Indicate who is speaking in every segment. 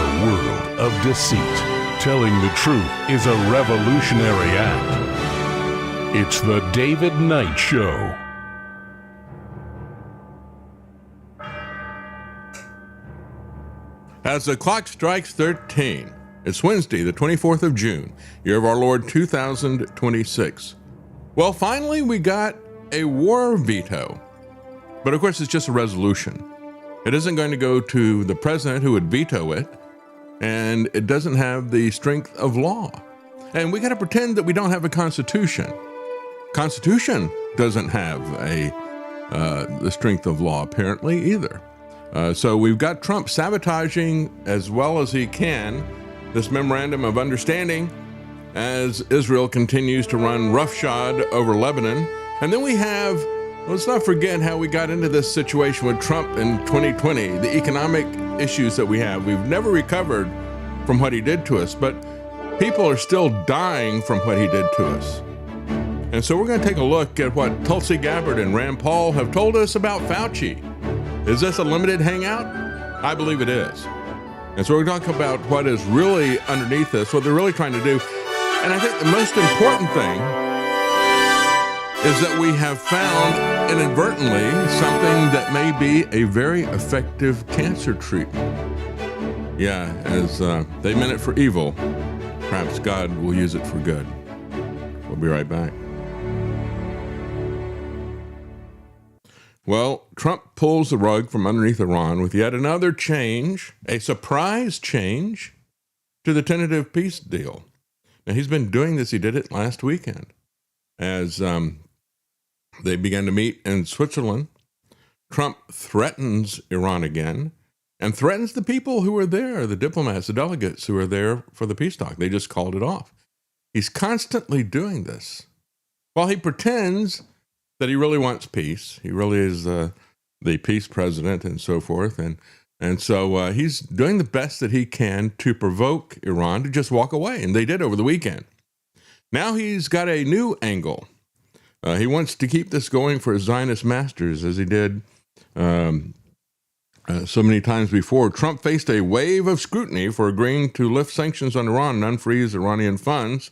Speaker 1: a world of deceit. Telling the truth is a revolutionary act. It's the David Knight Show.
Speaker 2: As the clock strikes 13, it's Wednesday, the 24th of June, year of our Lord 2026. Well, finally, we got a war veto. But of course, it's just a resolution. It isn't going to go to the president who would veto it, and it doesn't have the strength of law. And we got to pretend that we don't have a constitution. Constitution doesn't have the strength of law, apparently, either. So we've got Trump sabotaging as well as he can this memorandum of understanding as Israel continues to run roughshod over Lebanon. And then we have, let's not forget how we got into this situation with Trump in 2020, the economic issues that we have. We've never recovered from what he did to us, but people are still dying from what he did to us. And so we're going to take a look at what Tulsi Gabbard and Rand Paul have told us about Fauci. Is this a limited hangout? I believe it is. And so we're going to talk about what is really underneath this, what they're really trying to do. And I think the most important thing is that we have found inadvertently something that may be a very effective cancer treatment. Yeah, as they meant it for evil, perhaps God will use it for good. We'll be right back. Well, Trump pulls the rug from underneath Iran with yet another change, a surprise change to the tentative peace deal. Now, he's been doing this. He did it last weekend as they began to meet in Switzerland. Trump threatens Iran again and threatens the people who were there, the diplomats, the delegates who were there for the peace talk. They just called it off. He's constantly doing this while he pretends that he really wants peace. He really is the peace president and so forth. And so he's doing the best that he can to provoke Iran to just walk away. And they did over the weekend. Now he's got a new angle. He wants to keep this going for his Zionist masters, as he did so many times before. Trump faced a wave of scrutiny for agreeing to lift sanctions on Iran and unfreeze Iranian funds.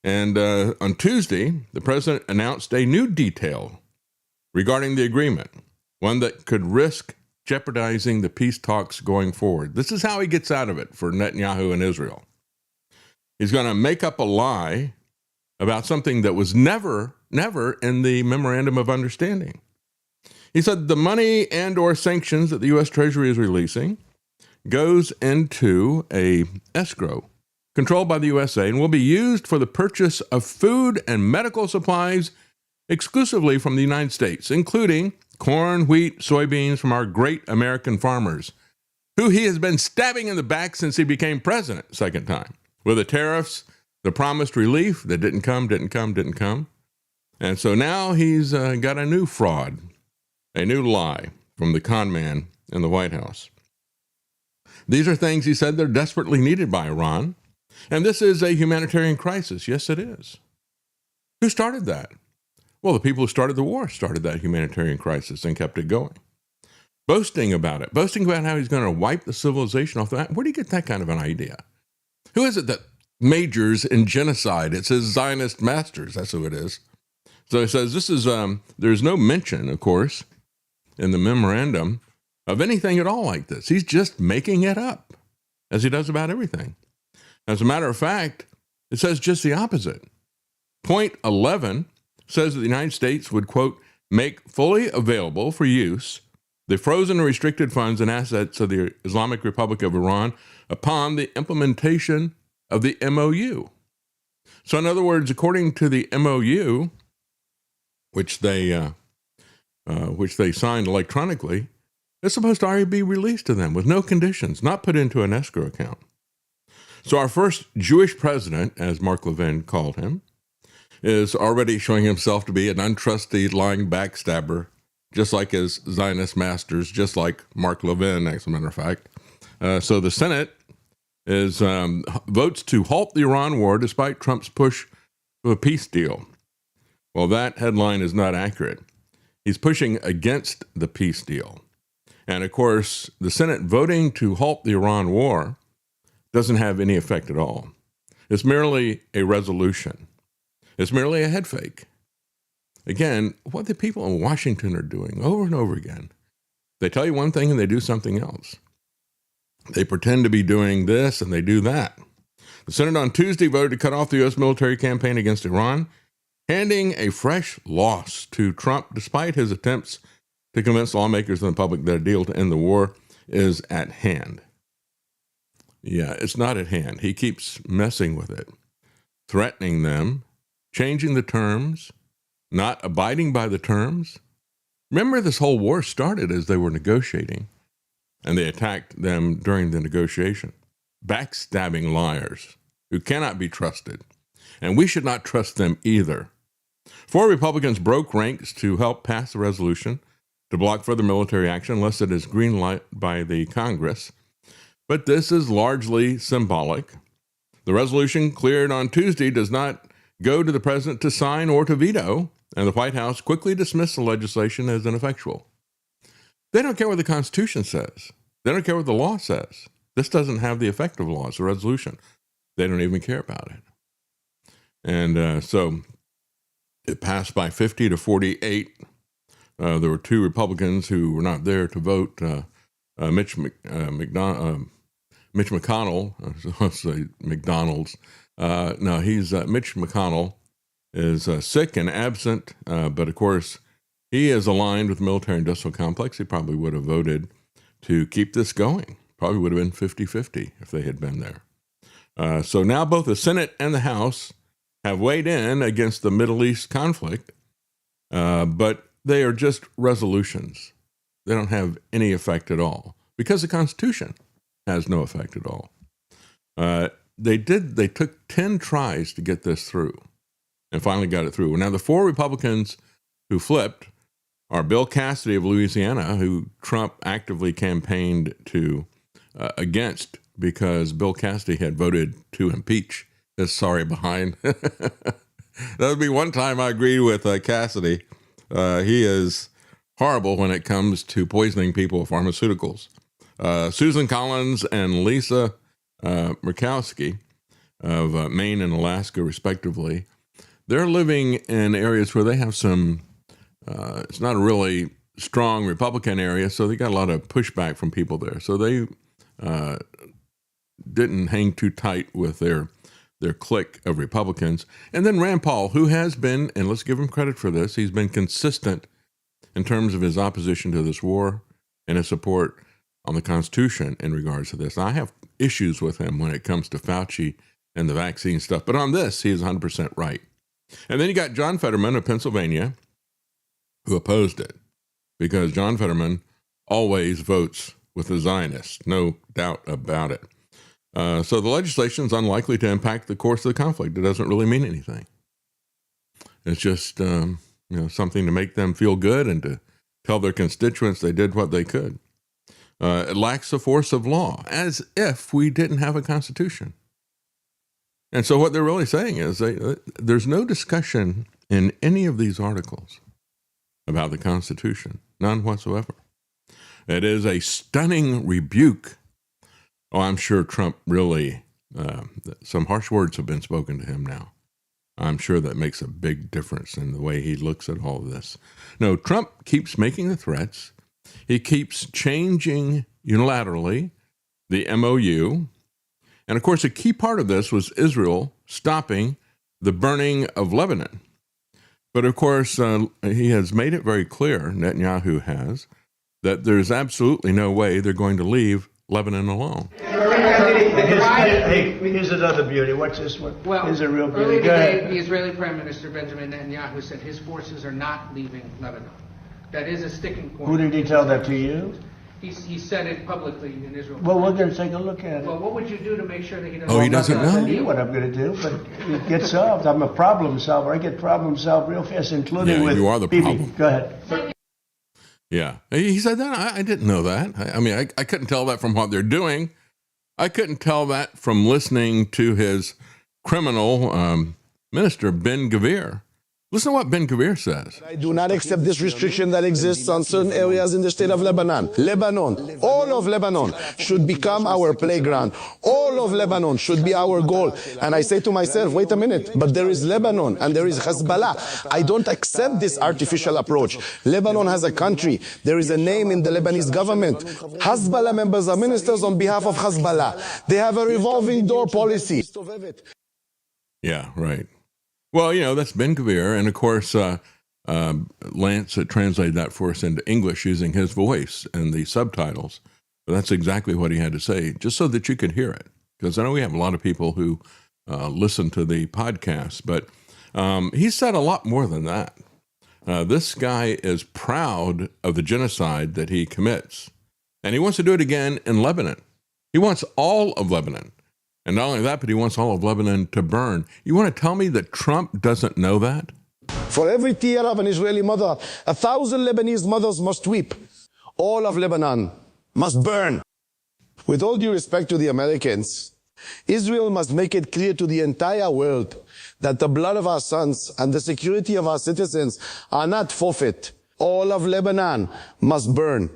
Speaker 2: And on Tuesday, the president announced a new detail regarding the agreement, one that could risk jeopardizing the peace talks going forward. This is how he gets out of it for Netanyahu and Israel. He's going to make up a lie about something that was never in the memorandum of understanding. He said the money and or sanctions that the U.S. Treasury is releasing goes into a escrow controlled by the USA and will be used for the purchase of food and medical supplies exclusively from the United States, including corn, wheat, soybeans from our great American farmers, who he has been stabbing in the back since he became president, second time, with the tariffs, the promised relief that didn't come. And so now he's got a new fraud, a new lie from the con man in the White House. These are things he said they're desperately needed by Iran. And this is a humanitarian crisis. Yes, it is. Who started that? Well, the people who started the war started that humanitarian crisis and kept it going. Boasting about it, boasting about how he's going to wipe the civilization off the map. Where do you get that kind of an idea? Who is it that majors in genocide? It says Zionist masters. That's who it is. So he says this is, there's no mention, of course, in the memorandum of anything at all like this. He's just making it up, as he does about everything. As a matter of fact, it says just the opposite. Point 11 says that the United States would, quote, make fully available for use the frozen and restricted funds and assets of the Islamic Republic of Iran upon the implementation of the MOU. So in other words, according to the MOU, which they signed electronically, it's supposed to already be released to them with no conditions, not put into an escrow account. So our first Jewish president, as Mark Levin called him, is already showing himself to be an untrusty, lying backstabber, just like his Zionist masters, just like Mark Levin, as a matter of fact. So the Senate votes to halt the Iran war despite Trump's push for a peace deal. Well, that headline is not accurate. He's pushing against the peace deal. And of course, the Senate voting to halt the Iran war doesn't have any effect at all. It's merely a resolution. It's merely a head fake. Again, what the people in Washington are doing over and over again, they tell you one thing and they do something else. They pretend to be doing this and they do that. The Senate on Tuesday voted to cut off the U.S. military campaign against Iran, handing a fresh loss to Trump despite his attempts to convince lawmakers and the public that a deal to end the war is at hand. Yeah, it's not at hand. He keeps messing with it, threatening them, changing the terms, not abiding by the terms. Remember, this whole war started as they were negotiating, and they attacked them during the negotiation. Backstabbing liars who cannot be trusted, and we should not trust them either. 4 Republicans broke ranks to help pass the resolution to block further military action unless it is green light by the Congress. But this is largely symbolic. The resolution cleared on Tuesday does not go to the president to sign or to veto, and the White House quickly dismissed the legislation as ineffectual. They don't care what the Constitution says. They don't care what the law says. This doesn't have the effect of law. It's a resolution. They don't even care about it. And so it passed by 50 to 48. There were 2 Republicans who were not there to vote. Mitch McConnell, let's say McDonald's. Mitch McConnell is sick and absent, but of course, he is aligned with the military-industrial complex. He probably would have voted to keep this going. Probably would have been 50-50 if they had been there. So now both the Senate and the House have weighed in against the Middle East conflict, but they are just resolutions. They don't have any effect at all because the Constitution has no effect at all. They took 10 tries to get this through and finally got it through. Now, the 4 Republicans who flipped are Bill Cassidy of Louisiana, who Trump actively campaigned to against because Bill Cassidy had voted to impeach his sorry behind. That would be one time I agreed with Cassidy. He is horrible when it comes to poisoning people with pharmaceuticals. Susan Collins and Lisa Murkowski of Maine and Alaska, respectively, they're living in areas where they have some, it's not a really strong Republican area, so they got a lot of pushback from people there. So they didn't hang too tight with their clique of Republicans. And then Rand Paul, who has been, and let's give him credit for this, he's been consistent in terms of his opposition to this war and his support on the Constitution in regards to this. I have issues with him when it comes to Fauci and the vaccine stuff, but on this, he is 100% right. And then you got John Fetterman of Pennsylvania, who opposed it, because John Fetterman always votes with the Zionists, no doubt about it. So the legislation is unlikely to impact the course of the conflict. It doesn't really mean anything. It's just something to make them feel good and to tell their constituents they did what they could. It lacks the force of law, as if we didn't have a constitution. And so what they're really saying is there's no discussion in any of these articles about the Constitution, none whatsoever. It is a stunning rebuke. Oh, I'm sure Trump really, some harsh words have been spoken to him now. I'm sure that makes a big difference in the way he looks at all of this. No, Trump keeps making the threats. He keeps changing unilaterally the MOU. And of course, a key part of this was Israel stopping the burning of Lebanon. But of course, he has made it very clear, Netanyahu has, that there's absolutely no way they're going to leave Lebanon alone.
Speaker 3: Hey, here's another beauty. What's this one?
Speaker 4: Well,
Speaker 3: here's a real beauty.
Speaker 4: earlier today, the Israeli Prime Minister Benjamin Netanyahu said his forces are not leaving Lebanon. That is a sticking point.
Speaker 3: Who did he tell that to you?
Speaker 4: He said it publicly in Israel.
Speaker 3: Well, we're going to take a look at it.
Speaker 4: Well, what would you do to make sure that he doesn't?
Speaker 2: Oh, he doesn't
Speaker 3: I'm not
Speaker 2: know?
Speaker 3: going to tell you what I'm going to do, but it gets solved. I'm a problem solver. I get problems solved real fast, including with
Speaker 2: you are the
Speaker 3: Bibi.
Speaker 2: problem.
Speaker 3: Go ahead.
Speaker 2: Yeah. He said that. I didn't know that. I couldn't tell that from what they're doing. I couldn't tell that from listening to his criminal minister, Ben Gvir, Listen to what Ben-Gvir says.
Speaker 5: I do not accept this restriction that exists on certain areas in the state of Lebanon. Lebanon, all of Lebanon should become our playground. All of Lebanon should be our goal. And I say to myself, wait a minute, but there is Lebanon and there is Hezbollah. I don't accept this artificial approach. Lebanon has a country. There is a name in the Lebanese government. Hezbollah members are ministers on behalf of Hezbollah. They have a revolving door policy.
Speaker 2: Yeah, right. Well, that's Ben-Gvir, and of course, Lance translated that for us into English using his voice and the subtitles. But that's exactly what he had to say, just so that you could hear it. Because I know we have a lot of people who listen to the podcast, but he said a lot more than that. This guy is proud of the genocide that he commits, and he wants to do it again in Lebanon. He wants all of Lebanon. And not only that, but he wants all of Lebanon to burn. You want to tell me that Trump doesn't know that?
Speaker 5: For every tear of an Israeli mother, 1,000 Lebanese mothers must weep. All of Lebanon must burn. With all due respect to the Americans, Israel must make it clear to the entire world that the blood of our sons and the security of our citizens are not forfeit. All of Lebanon must burn.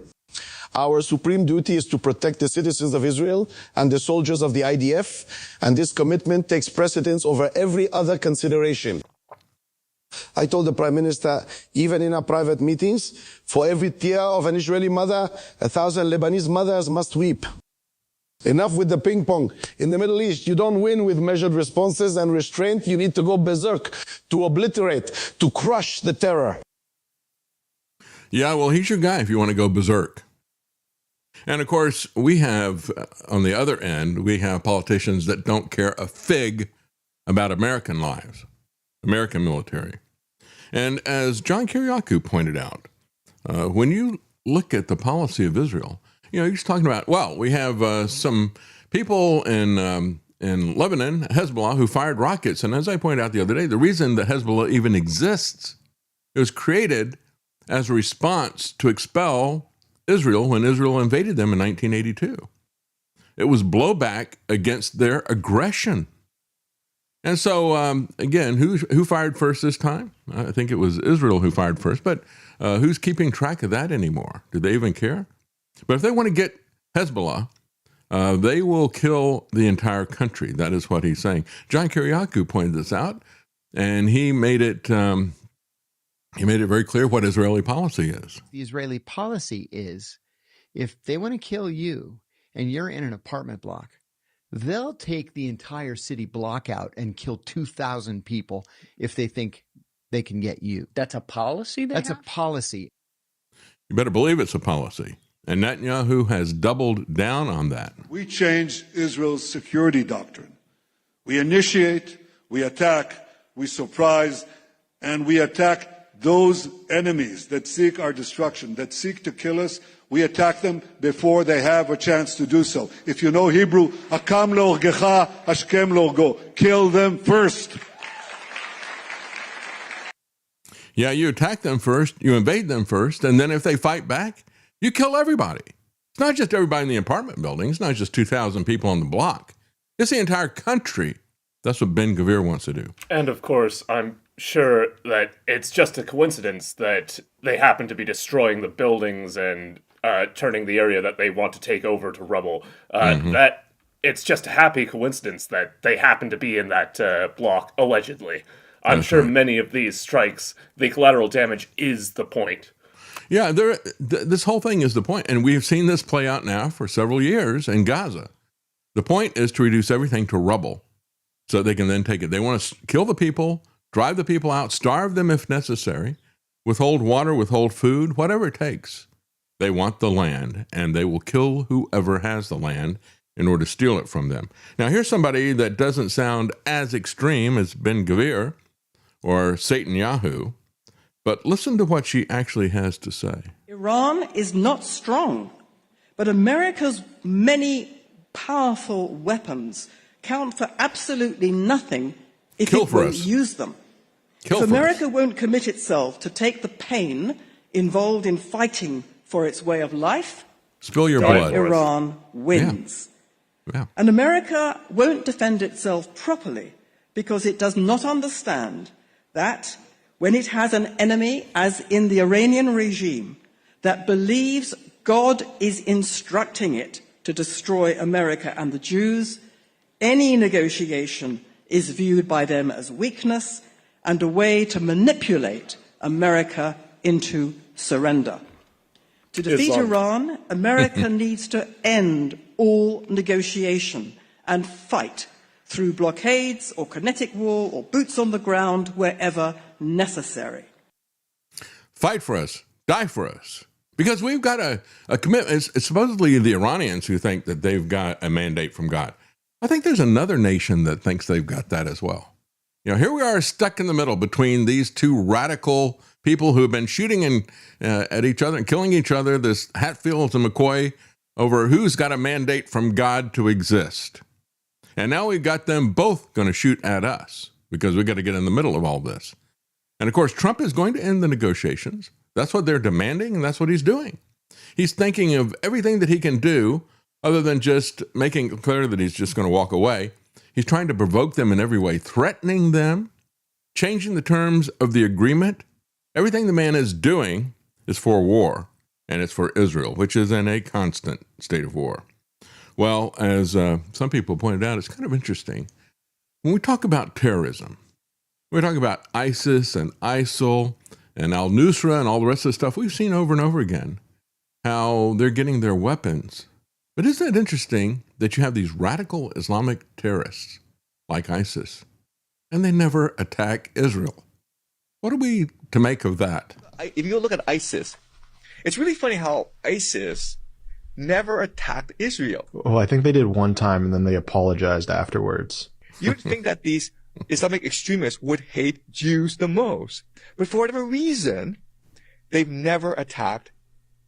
Speaker 5: Our supreme duty is to protect the citizens of Israel and the soldiers of the IDF, and this commitment takes precedence over every other consideration. I told the Prime Minister, even in our private meetings, for every tear of an Israeli mother, 1,000 Lebanese mothers must weep. Enough with the ping pong. In the Middle East, you don't win with measured responses and restraint. You need to go berserk, to obliterate, to crush the terror.
Speaker 2: Yeah, well, he's your guy if you want to go berserk. And of course, we have, on the other end, we have politicians that don't care a fig about American lives, American military. And as John Kiriakou pointed out, when you look at the policy of Israel, he's talking about, well, we have some people in Lebanon, Hezbollah, who fired rockets. And as I pointed out the other day, the reason that Hezbollah even exists, it was created as a response to expel Israel when Israel invaded them in 1982. It was blowback against their aggression. And so, again, who fired first this time? I think it was Israel who fired first, but who's keeping track of that anymore? Do they even care? But if they want to get Hezbollah, they will kill the entire country. That is what he's saying. John Kiriakou pointed this out, and he made it very clear what Israeli policy is.
Speaker 6: The Israeli policy is, if they want to kill you and you're in an apartment block, they'll take the entire city block out and kill 2,000 people if they think they can get you.
Speaker 7: That's a policy?
Speaker 6: That's a policy.
Speaker 2: You better believe it's a policy. And Netanyahu has doubled down on that.
Speaker 8: We change Israel's security doctrine. We initiate, we attack, we surprise, and we attack those enemies that seek our destruction, that seek to kill us. We attack them before they have a chance to do so. If you know Hebrew, Akam leorgecha, Ashkem leorgo. Kill them first.
Speaker 2: Yeah, you attack them first, you invade them first, and then if they fight back, you kill everybody. It's not just everybody in the apartment building. It's not just 2,000 people on the block. It's the entire country. That's what Ben-Gvir wants to do.
Speaker 9: And of course, I'm sure that it's just a coincidence that they happen to be destroying the buildings and turning the area that they want to take over to rubble. That it's just a happy coincidence that they happen to be in that block, allegedly. I'm sure many of these strikes, the collateral damage is the point.
Speaker 2: Yeah, this whole thing is the point. And we've seen this play out now for several years in Gaza. The point is to reduce everything to rubble so they can then take it. They want to kill the people, drive the people out, starve them if necessary, withhold water, withhold food, whatever it takes. They want the land, and they will kill whoever has the land in order to steal it from them. Now, here's somebody that doesn't sound as extreme as Ben-Gvir or Satanyahu, but listen to what she actually has to say.
Speaker 10: Iran is not strong, but America's many powerful weapons count for absolutely nothing if it won't use them. If America won't commit itself to take the pain involved in fighting for its way of life,
Speaker 2: spill your blood.
Speaker 10: Iran wins.
Speaker 2: Yeah.
Speaker 10: And America won't defend itself properly because it does not understand that when it has an enemy, as in the Iranian regime, that believes God is instructing it to destroy America and the Jews, any negotiation is viewed by them as weakness and a way to manipulate America into surrender. To defeat Iran, America needs to end all negotiation and fight through blockades or kinetic war or boots on the ground wherever necessary.
Speaker 2: Fight for us, die for us. Because we've got a commitment. It's supposedly the Iranians who think that they've got a mandate from God. I think there's another nation that thinks they've got that as well. You know, here we are stuck in the middle between these two radical people who have been shooting at each other and killing each other, this Hatfields and McCoy, over who's got a mandate from God to exist. And now we've got them both going to shoot at us because we've got to get in the middle of all this. And of course, Trump is going to end the negotiations. That's what they're demanding, and that's what he's doing. He's thinking of everything that he can do other than just making it clear that he's just going to walk away. He's trying to provoke them in every way, threatening them, changing the terms of the agreement. Everything the man is doing is for war, and it's for Israel, which is in a constant state of war. Well, as some people pointed out, it's kind of interesting. When we talk about terrorism, we talk about ISIS and ISIL and al-Nusra and all the rest of the stuff we've seen over and over again, how they're getting their weapons. But isn't it interesting that you have these radical Islamic terrorists like ISIS, and they never attack Israel? What are we to make of that?
Speaker 7: If you look at ISIS, it's really funny how ISIS never attacked Israel.
Speaker 11: Well, I think they did one time and then they apologized afterwards.
Speaker 7: You'd think that these Islamic extremists would hate Jews the most. But for whatever reason, they've never attacked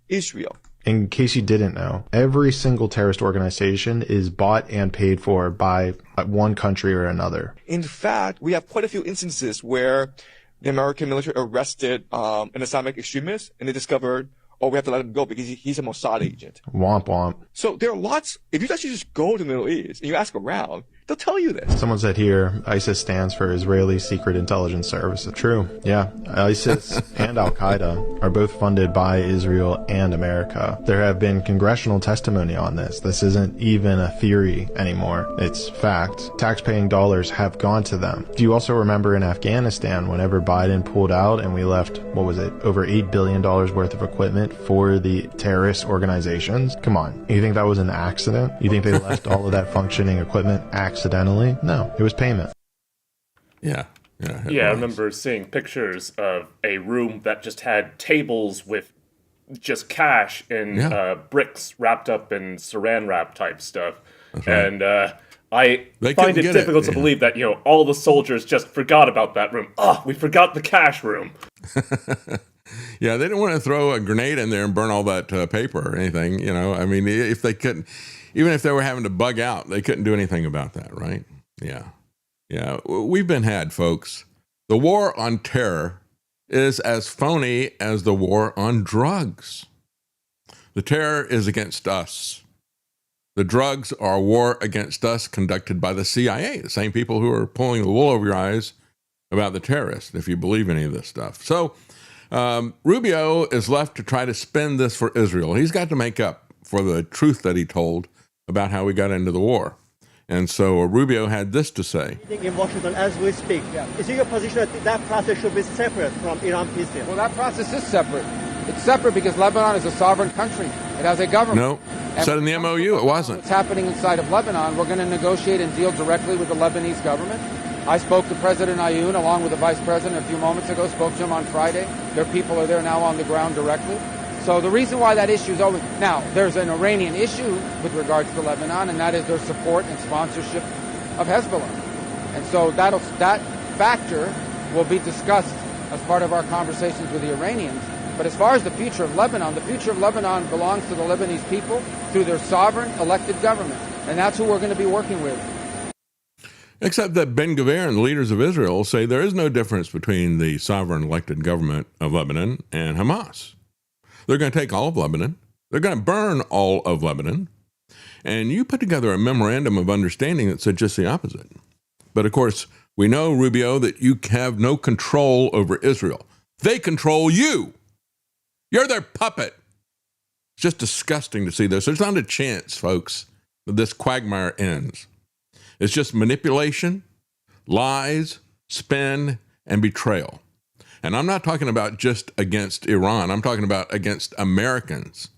Speaker 7: Israel.
Speaker 11: In case you didn't know, every single terrorist organization is bought and paid for by one country or another.
Speaker 7: In fact, we have quite a few instances where the American military arrested an Islamic extremist and they discovered, oh, we have to let him go because he's a Mossad agent.
Speaker 11: Womp womp.
Speaker 7: So there are lots, if you actually just go to the Middle East and you ask around, they'll tell you this.
Speaker 11: Someone said here, ISIS stands for Israeli Secret Intelligence Service. True. Yeah. ISIS and Al-Qaeda are both funded by Israel and America. There have been congressional testimony on this. This isn't even a theory anymore. It's fact. Taxpaying dollars have gone to them. Do you also remember in Afghanistan, whenever Biden pulled out and we left, what was it, over $8 billion worth of equipment for the terrorist organizations? Come on. You think that was an accident? You think they left all of that functioning equipment accidentally? No, it was payment.
Speaker 2: Yeah.
Speaker 9: I remember seeing pictures of a room that just had tables with just cash in bricks wrapped up in saran wrap type stuff. Right. And I find it difficult to believe that, all the soldiers just forgot about that room. Oh, we forgot the cash room.
Speaker 2: Yeah, they didn't want to throw a grenade in there and burn all that paper or anything. I mean, if they couldn't, even if they were having to bug out, they couldn't do anything about that, right? Yeah. We've been had, folks. The war on terror is as phony as the war on drugs. The terror is against us. The drugs are a war against us conducted by the CIA, the same people who are pulling the wool over your eyes about the terrorists, if you believe any of this stuff. So Rubio is left to try to spin this for Israel. He's got to make up for the truth that he told about how we got into the war. And so Rubio had this to say.
Speaker 12: In Washington, as we speak, is it your position that that process should be separate from Iran peace deal?
Speaker 13: Well, that process is separate. It's separate because Lebanon is a sovereign country. It has a government.
Speaker 2: No, said in the MOU, it wasn't.
Speaker 13: What's happening inside of Lebanon, we're going to negotiate and deal directly with the Lebanese government. I spoke to President Ayoun along with the Vice President a few moments ago, spoke to him on Friday. Their people are there now on the ground directly. So the reason why that issue is over, now there's an Iranian issue with regards to Lebanon, and that is their support and sponsorship of Hezbollah. And so that factor will be discussed as part of our conversations with the Iranians. But as far as the future of Lebanon belongs to the Lebanese people through their sovereign elected government. And that's who we're going to be working with.
Speaker 2: Except that Ben-Gvir and the leaders of Israel say there is no difference between the sovereign elected government of Lebanon and Hamas. They're going to take all of Lebanon. They're going to burn all of Lebanon. And you put together a memorandum of understanding that said just the opposite. But of course, We know, Rubio, that you have no control over Israel. They control you. You're their puppet. It's just disgusting to see this. There's not a chance, folks, that this quagmire ends. It's just manipulation, lies, spin, and betrayal. And I'm not talking about just against Iran. I'm talking about against Americans.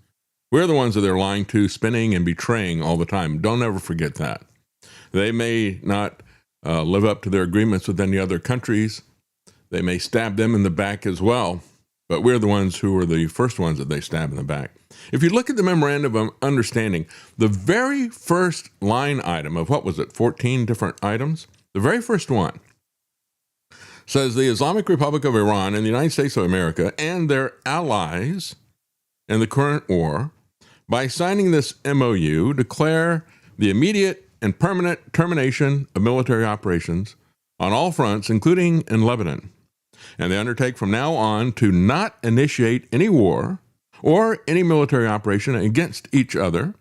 Speaker 2: We're the ones that they're lying to, spinning, and betraying all the time. Don't ever forget that. They may not live up to their agreements with any other countries. They may stab them in the back as well. But we're the ones who are the first ones that they stab in the back. If you look at the Memorandum of Understanding, the very first line item of, 14 different items? The very first one says the Islamic Republic of Iran and the United States of America and their allies in the current war, by signing this MOU, declare the immediate and permanent termination of military operations on all fronts, including in Lebanon. And they undertake from now on to not initiate any war or any military operation against each other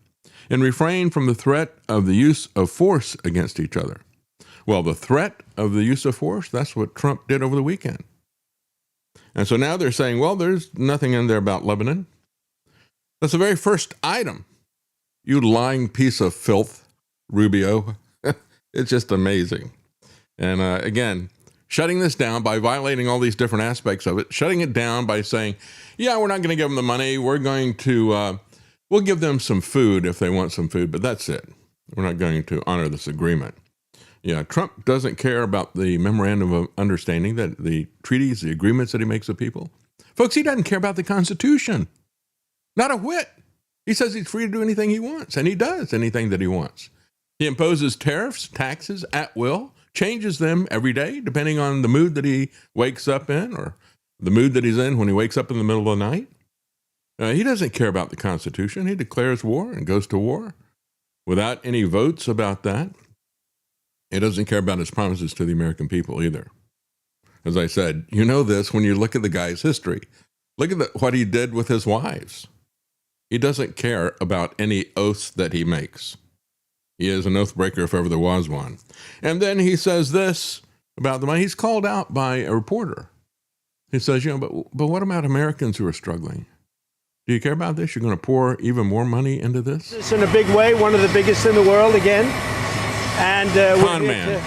Speaker 2: and refrain from the threat of the use of force against each other. Well, the threat of the use of force, that's what Trump did over the weekend. And so now they're saying, well, there's nothing in there about Lebanon. That's the very first item. You lying piece of filth, Rubio. It's just amazing. And again, shutting this down by violating all these different aspects of it, shutting it down by saying, yeah, we're not going to give them the money. We're going to, we'll give them some food if they want some food, but that's it. We're not going to honor this agreement. Yeah, Trump doesn't care about the Memorandum of Understanding, that the treaties, the agreements that he makes with people. Folks, he doesn't care about the Constitution. Not a whit. He says he's free to do anything he wants, and he does anything that he wants. He imposes tariffs, taxes at will, changes them every day, depending on the mood that he wakes up in or the mood that he's in when he wakes up in the middle of the night. He doesn't care about the Constitution. He declares war and goes to war without any votes about that. He doesn't care about his promises to the American people either. As I said, you know this when you look at the guy's history. Look at what he did with his wives. He doesn't care about any oaths that he makes. He is an oath breaker if ever there was one. And then he says this about the money. He's called out by a reporter. He says, but what about Americans who are struggling? Do you care about this? You're going to pour even more money into this?
Speaker 3: It's in a big way, one of the biggest in the world again. And we're here to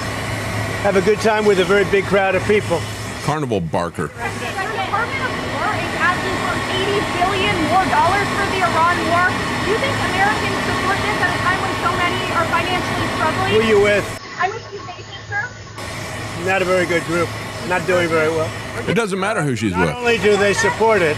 Speaker 3: have a good time with a very big crowd of people.
Speaker 2: Carnival barker.
Speaker 14: The Department of War is asking for $80 billion more for the Iran war. Do you think Americans support this at a time when so many are financially struggling?
Speaker 3: Who are you with?
Speaker 14: I'm with Q Nation, sir.
Speaker 3: Not a very good group. Not doing very well.
Speaker 2: It doesn't matter who she's with.
Speaker 3: Not only do they support it,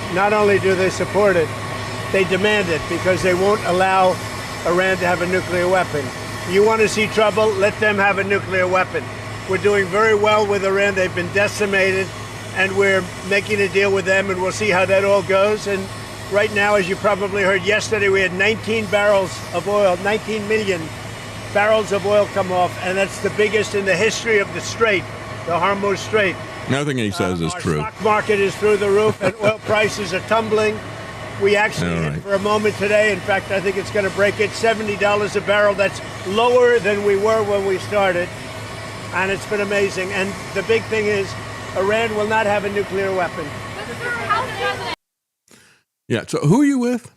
Speaker 3: they demand it because they won't allow Iran to have a nuclear weapon. You want to see trouble? Let them have a nuclear weapon. We're doing very well with Iran. They've been decimated, and we're making a deal with them, and we'll see how that all goes. And right now, as you probably heard yesterday, we had 19 barrels of oil, 19 million barrels of oil come off, and that's the biggest in the history of the Strait, the Hormuz Strait.
Speaker 2: Nothing he says is true.
Speaker 3: Our stock market is through the roof, and oil prices are tumbling. We actually hit for a moment today. In fact, I think it's going to break it, $70 a barrel. That's lower than we were when we started. And it's been amazing. And the big thing is Iran will not have a nuclear weapon.
Speaker 2: Yeah, so who are you with?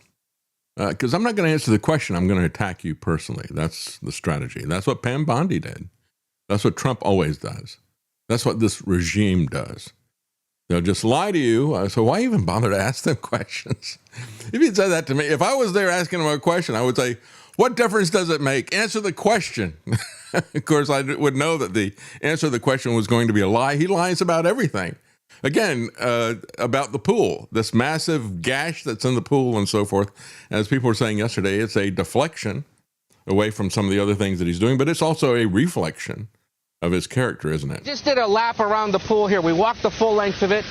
Speaker 2: Because I'm not going to answer the question. I'm going to attack you personally. That's the strategy. That's what Pam Bondi did. That's what Trump always does. That's what this regime does. They'll just lie to you. So why even bother to ask them questions? If you said that to me, if I was there asking them a question, I would say, what difference does it make? Answer the question. Of course, I would know that the answer to the question was going to be a lie. He lies about everything. Again, about the pool, this massive gash that's in the pool and so forth. As people were saying yesterday, it's a deflection away from some of the other things that he's doing, but it's also a reflection of his character, isn't it?
Speaker 15: Just did a lap around the pool here. We walked the full length of it.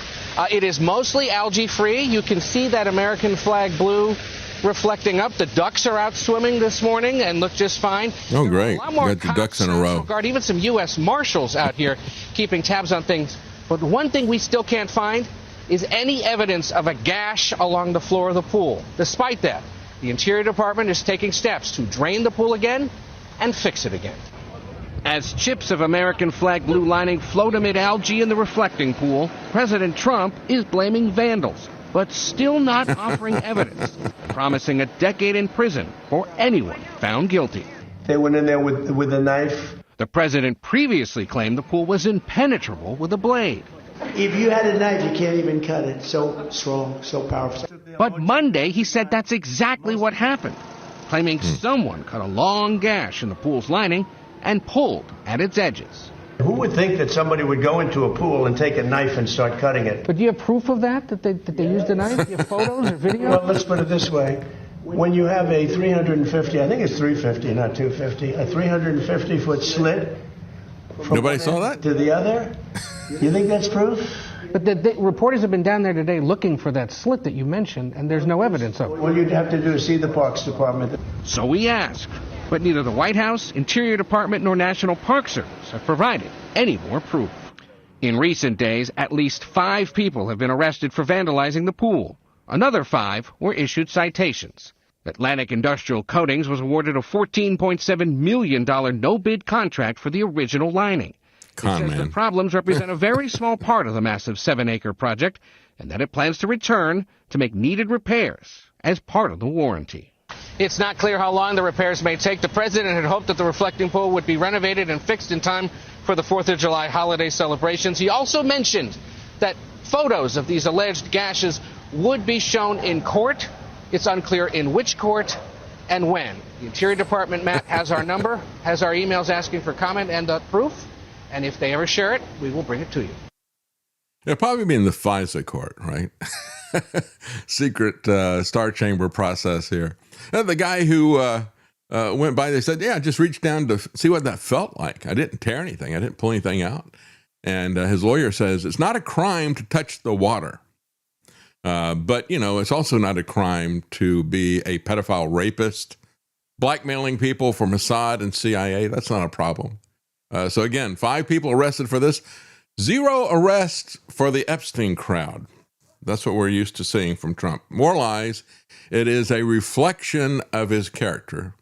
Speaker 15: It is mostly algae-free. You can see that American flag blue reflecting up. The ducks are out swimming this morning and look just fine.
Speaker 2: Oh, great.
Speaker 15: A lot more
Speaker 2: got the ducks in a row.
Speaker 15: Guard, even some U.S. Marshals out here keeping tabs on things. But one thing we still can't find is any evidence of a gash along the floor of the pool. Despite that, the Interior Department is taking steps to drain the pool again and fix it again. As chips of American flag blue lining float amid algae in the reflecting pool, President Trump is blaming vandals, but still not offering evidence, promising a decade in prison for anyone found guilty.
Speaker 16: They went in there with a knife.
Speaker 15: The president previously claimed the pool was impenetrable with a blade.
Speaker 16: If you had a knife, you can't even cut it. So strong, so powerful.
Speaker 15: But Monday, he said that's exactly what happened, claiming someone cut a long gash in the pool's lining and pulled at its edges.
Speaker 16: Who would think that somebody would go into a pool and take a knife and start cutting it?
Speaker 15: But do you have proof of that they used a knife? Do you have photos or video?
Speaker 16: Well, let's put it this way. When you have a 350, I think it's 350, not 250, a 350-foot slit from
Speaker 2: Nobody saw that?
Speaker 16: To the other, you think that's proof?
Speaker 15: But the reporters have been down there today looking for that slit that you mentioned, and there's no evidence of it.
Speaker 16: All you'd have to do is see the Parks Department.
Speaker 15: So we asked, but neither the White House, Interior Department, nor National Park Service have provided any more proof. In recent days, at least 5 people have been arrested for vandalizing the pool. Another 5 were issued citations. Atlantic Industrial Coatings was awarded a $14.7 million no-bid contract for the original lining. It says the problems represent a very small part of the massive 7-acre project, and that it plans to return to make needed repairs as part of the warranty. It's not clear how long the repairs may take. The president had hoped that the reflecting pool would be renovated and fixed in time for the 4th of July holiday celebrations. He also mentioned that photos of these alleged gashes would be shown in court. It's unclear in which court and when. The Interior Department, Matt, has our number, has our emails asking for comment and proof, and if they ever share it, we will bring it to you.
Speaker 2: It'll probably be in the FISA court, right? Secret Star Chamber process here. The guy who went by, they said, yeah, I just reached down to see what that felt like. I didn't tear anything. I didn't pull anything out. And his lawyer says it's not a crime to touch the water. But, you know, it's also not a crime to be a pedophile rapist, blackmailing people for Mossad and CIA. That's not a problem. So, again, 5 people arrested for this. 0 arrests for the Epstein crowd. That's what we're used to seeing from Trump. More lies. It is a reflection of his character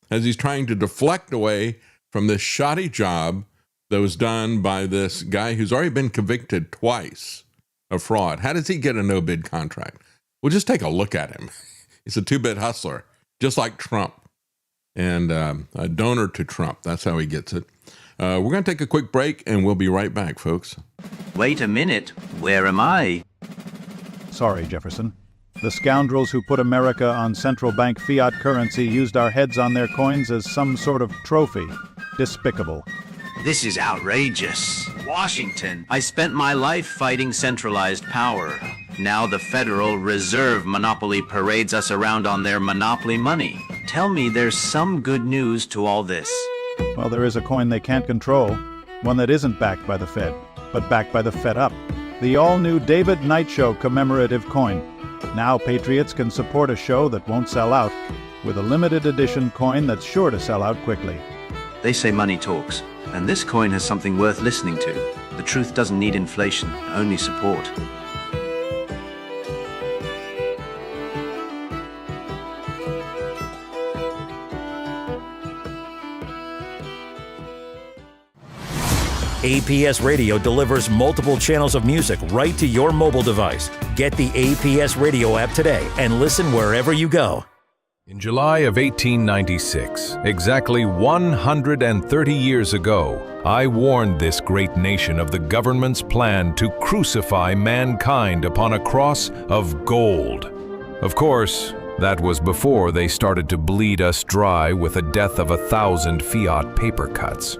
Speaker 2: as he's trying to deflect away from this shoddy job that was done by this guy who's already been convicted twice of fraud. How does he get a no-bid contract? Well, just take a look at him. He's a 2-bit hustler, just like Trump, and a donor to Trump. That's how he gets it. We're going to take a quick break, and we'll be right back, folks.
Speaker 17: Wait a minute. Where am I?
Speaker 18: Sorry, Jefferson. The scoundrels who put America on central bank fiat currency used our heads on their coins as some sort of trophy. Despicable.
Speaker 17: This is outrageous. Washington, I spent my life fighting centralized power. Now the Federal Reserve monopoly parades us around on their monopoly money. Tell me there's some good news to all this.
Speaker 18: Well, there is a coin they can't control. One that isn't backed by the Fed, but backed by the Fed Up. The all-new David Knight Show commemorative coin. Now patriots can support a show that won't sell out with a limited edition coin that's sure to sell out quickly.
Speaker 17: They say money talks, and this coin has something worth listening to. The truth doesn't need inflation, only support.
Speaker 19: APS Radio delivers multiple channels of music right to your mobile device. Get the APS Radio app today and listen wherever you go.
Speaker 20: In July of 1896, exactly 130 years ago, I warned this great nation of the government's plan to crucify mankind upon a cross of gold. Of course, that was before they started to bleed us dry with the death of 1,000 fiat paper cuts.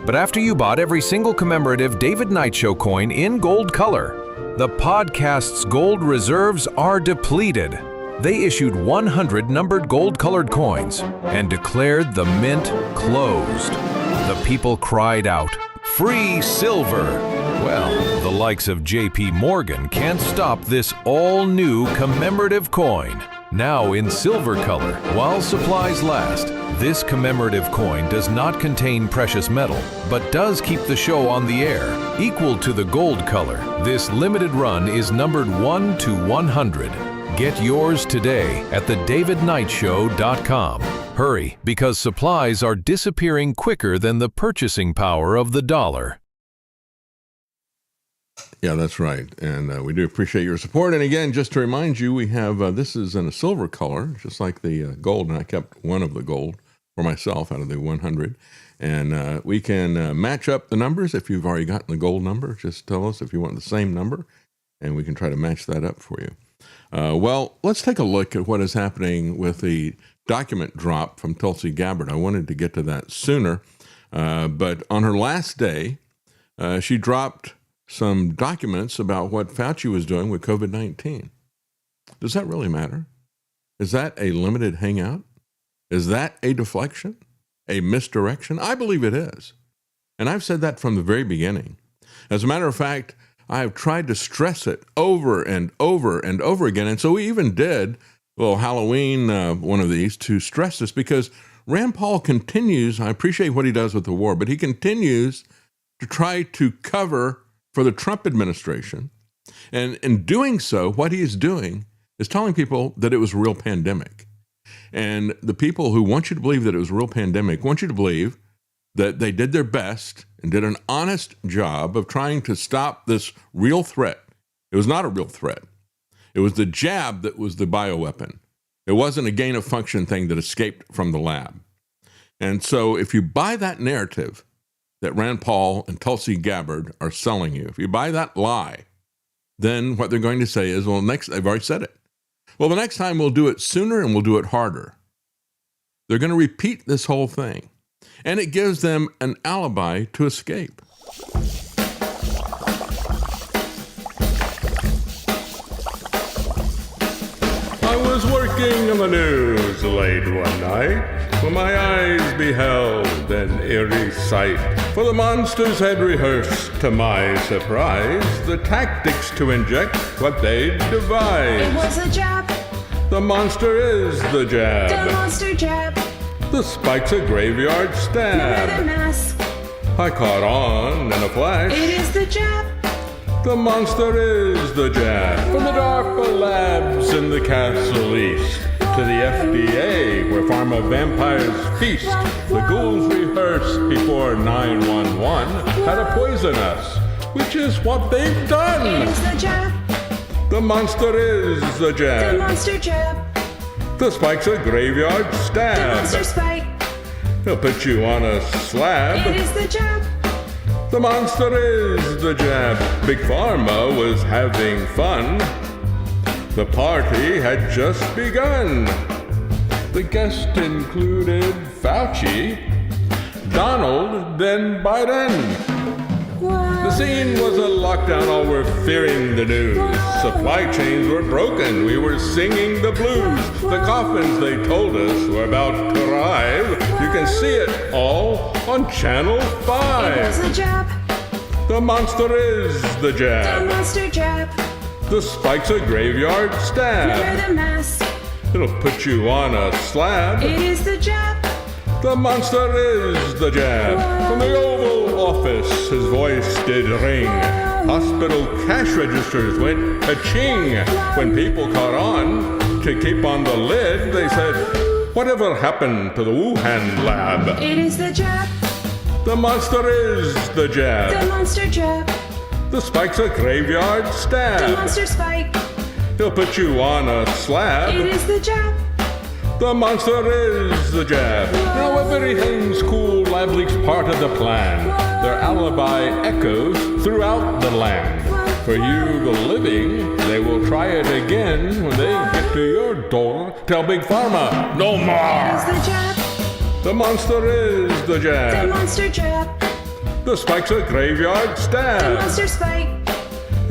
Speaker 20: But after you bought every single commemorative David Knight Show coin in gold color, the podcast's gold reserves are depleted. They issued 100 numbered gold-colored coins and declared the mint closed. The people cried out, "Free silver!" Well, the likes of J.P. Morgan can't stop this all-new commemorative coin. Now in silver color, while supplies last. This commemorative coin does not contain precious metal, but does keep the show on the air. Equal to the gold color, this limited run is numbered 1 to 100. Get yours today at thedavidknightshow.com. Hurry, because supplies are disappearing quicker than the purchasing power of the dollar.
Speaker 2: Yeah, that's right. And we do appreciate your support. And again, just to remind you, we have this is in a silver color, just like the gold. And I kept one of the gold for myself out of the 100. And we can match up the numbers. If you've already gotten the gold number, just tell us if you want the same number, and we can try to match that up for you. Well, let's take a look at what is happening with the document drop from Tulsi Gabbard. I wanted to get to that sooner, but on her last day, she dropped some documents about what Fauci was doing with COVID-19. Does that really matter? Is that a limited hangout? Is that a deflection? A misdirection? I believe it is. And I've said that from the very beginning. As a matter of fact, I have tried to stress it over and over and over again. And so we even did a little Halloween, one of these, to stress this, because Rand Paul continues, I appreciate what he does with the war, but he continues to try to cover for the Trump administration. And in doing so, what he is doing is telling people that it was a real pandemic. And the people who want you to believe that it was a real pandemic want you to believe that they did their best and did an honest job of trying to stop this real threat. It was not a real threat. It was the jab that was the bioweapon. It wasn't a gain of function thing that escaped from the lab. And so if you buy that narrative that Rand Paul and Tulsi Gabbard are selling you, if you buy that lie, then what they're going to say is, well, they've already said it. Well, the next time we'll do it sooner and we'll do it harder. They're going to repeat this whole thing. And it gives them an alibi to escape. I was working on the news late one night when my eyes beheld an eerie sight. For the monsters had rehearsed, to my surprise, the tactics to inject what they'd devised.
Speaker 21: It was a jab.
Speaker 2: The monster is the jab.
Speaker 21: The monster jab.
Speaker 2: The spike's a graveyard stab.
Speaker 21: No other mask.
Speaker 2: I caught on in a flash.
Speaker 21: It is the jab.
Speaker 2: The monster is the jab. From the DARPA labs in the Castle East to the FDA, where pharma vampires feast. The ghouls rehearse before 911 how to poison us, which is what they've done.
Speaker 21: It is the jab.
Speaker 2: The monster is the jab.
Speaker 21: The monster jab.
Speaker 2: The spike's a graveyard stab.
Speaker 21: The monster spike.
Speaker 2: He'll put you on a slab.
Speaker 21: It is the jab.
Speaker 2: The monster is the jab. Big Pharma was having fun. The party had just begun. The guests included Fauci, Donald, then Biden. The scene was a lockdown, all were fearing the news. Supply chains were broken, we were singing the blues. The coffins, they told us, were about to arrive. You can see it all on Channel 5.
Speaker 21: It was a jab.
Speaker 2: The monster is the jab.
Speaker 21: The monster jab.
Speaker 2: The spike's a graveyard stab.
Speaker 21: Wear the mask.
Speaker 2: It'll put you on a slab.
Speaker 21: It is the jab.
Speaker 2: The monster is the jab. From the Oval Office, his voice did ring. Hospital cash registers went ka-ching. When people caught on to keep on the lid, they said, whatever happened to the Wuhan lab?
Speaker 21: It is the jab.
Speaker 2: The monster is the jab.
Speaker 21: The monster jab.
Speaker 2: The spike's a graveyard stab.
Speaker 21: The monster spike.
Speaker 2: He'll put you on a slab.
Speaker 21: It is the jab.
Speaker 2: The monster is the jab. Now everything's cool, lab leaks part of the plan. Their alibi echoes throughout the land. For you, the living, they will try it again when they get to your door. Tell Big Pharma, no more.
Speaker 21: It is the jab.
Speaker 2: The monster is the jab.
Speaker 21: The monster jab.
Speaker 2: The spike's a graveyard stab.
Speaker 21: The monster spike.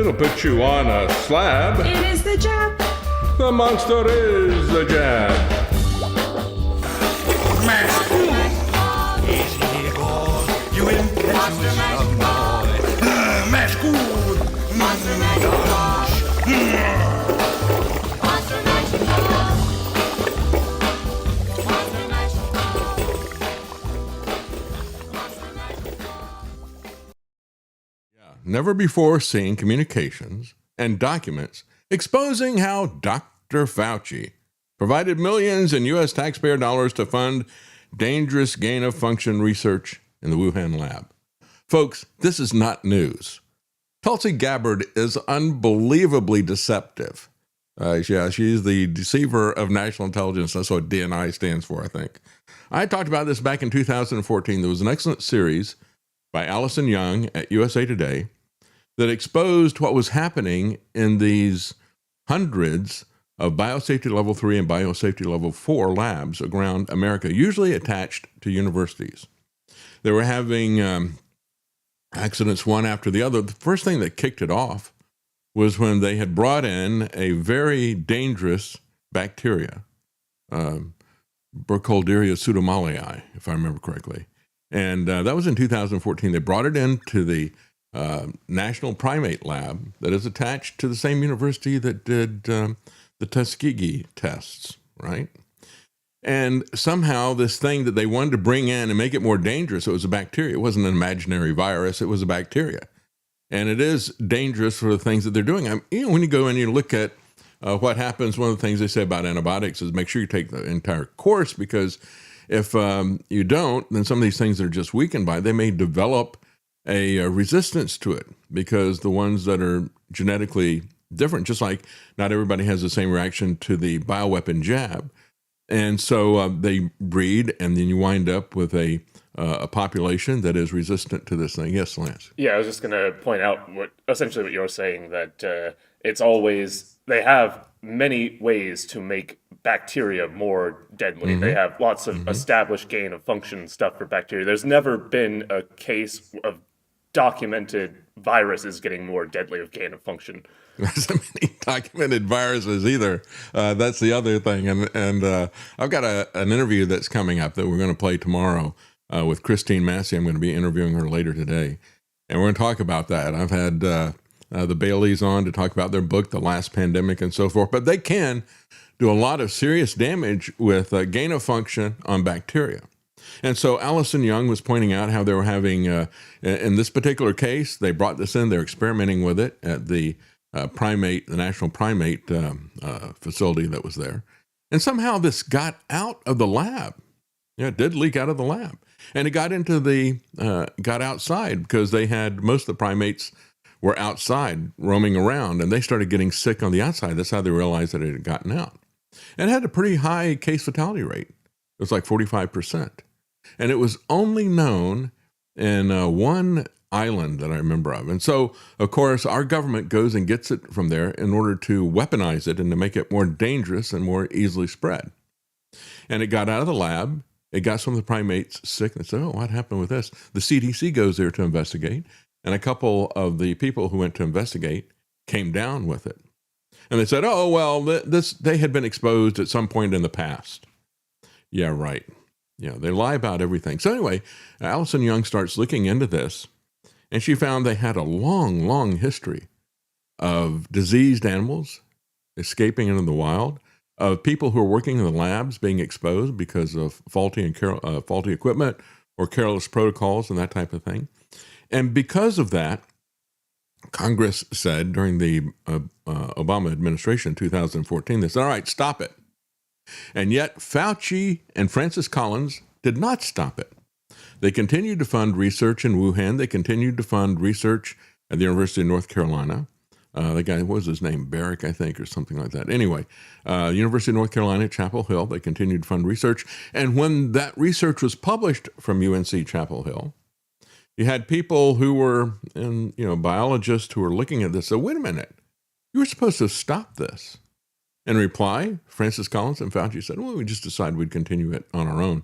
Speaker 2: It'll put you on a slab.
Speaker 21: It is the jab.
Speaker 2: The monster is the jab.
Speaker 21: You impetuous young boy. Mash good. Monster
Speaker 2: Never before seen communications and documents exposing how Dr. Fauci provided millions in U.S. taxpayer dollars to fund dangerous gain-of-function research in the Wuhan lab. Folks, this is not news. Tulsi Gabbard is unbelievably deceptive. She's the deceiver of national intelligence. That's what DNI stands for, I think. I talked about this back in 2014. There was an excellent series by Allison Young at USA Today that exposed what was happening in these hundreds of biosafety level 3 and biosafety level 4 labs around America, usually attached to universities. They were having accidents one after the other. The first thing that kicked it off was when they had brought in a very dangerous bacteria, Burkholderia pseudomallei, if I remember correctly. And that was in 2014. They brought it into the National Primate Lab that is attached to the same university that did the Tuskegee tests, right? And somehow this thing that they wanted to bring in and make it more dangerous, it was a bacteria. It wasn't an imaginary virus. It was a bacteria. And it is dangerous for the things that they're doing. When you go and you look at what happens, one of the things they say about antibiotics is make sure you take the entire course, because if you don't, then some of these things that are just weakened by it, they may develop a resistance to it, because the ones that are genetically different, just like not everybody has the same reaction to the bioweapon jab. And so they breed, and then you wind up with a population that is resistant to this thing. Yes, Lance?
Speaker 9: Yeah, I was just going to point out essentially what you're saying, that it's always, they have many ways to make bacteria more deadly. Mm-hmm. They have lots of established gain of function stuff for bacteria. There's never been a case of documented viruses getting more deadly of gain of function.
Speaker 2: There's so many documented viruses either. That's the other thing. And I've got an interview that's coming up that we're going to play tomorrow with Christine Massey. I'm going to be interviewing her later today. And we're going to talk about that. I've had the Baileys on to talk about their book, The Last Pandemic, and so forth. But they can do a lot of serious damage with gain of function on bacteria. And so Allison Young was pointing out how they were having, in this particular case, they brought this in, they're experimenting with it at the the National Primate facility that was there. And somehow this got out of the lab. Yeah, it did leak out of the lab. And it got into got outside, because they had, most of the primates were outside roaming around, and they started getting sick on the outside. That's how they realized that it had gotten out. And it had a pretty high case fatality rate. It was like 45%. And it was only known in one island that I remember of. And so, of course, our government goes and gets it from there in order to weaponize it and to make it more dangerous and more easily spread. And it got out of the lab. It got some of the primates sick. And said, oh, what happened with this? The CDC goes there to investigate. And a couple of the people who went to investigate came down with it. And they said, oh, well, they had been exposed at some point in the past. Yeah, right. They lie about everything. So anyway, Allison Young starts looking into this, and she found they had a long, long history of diseased animals escaping into the wild, of people who are working in the labs being exposed because of faulty equipment or careless protocols and that type of thing. And because of that, Congress said during the Obama administration, 2014, they said, all right, stop it. And yet Fauci and Francis Collins did not stop it. They continued to fund research in Wuhan. They continued to fund research at the University of North Carolina. The guy, what was his name? Barrick, I think, or something like that. Anyway, University of North Carolina, Chapel Hill, they continued to fund research. And when that research was published from UNC Chapel Hill, you had people who were, biologists who were looking at this. So wait a minute, you were supposed to stop this. In reply, Francis Collins and Fauci said, well, we just decided we'd continue it on our own.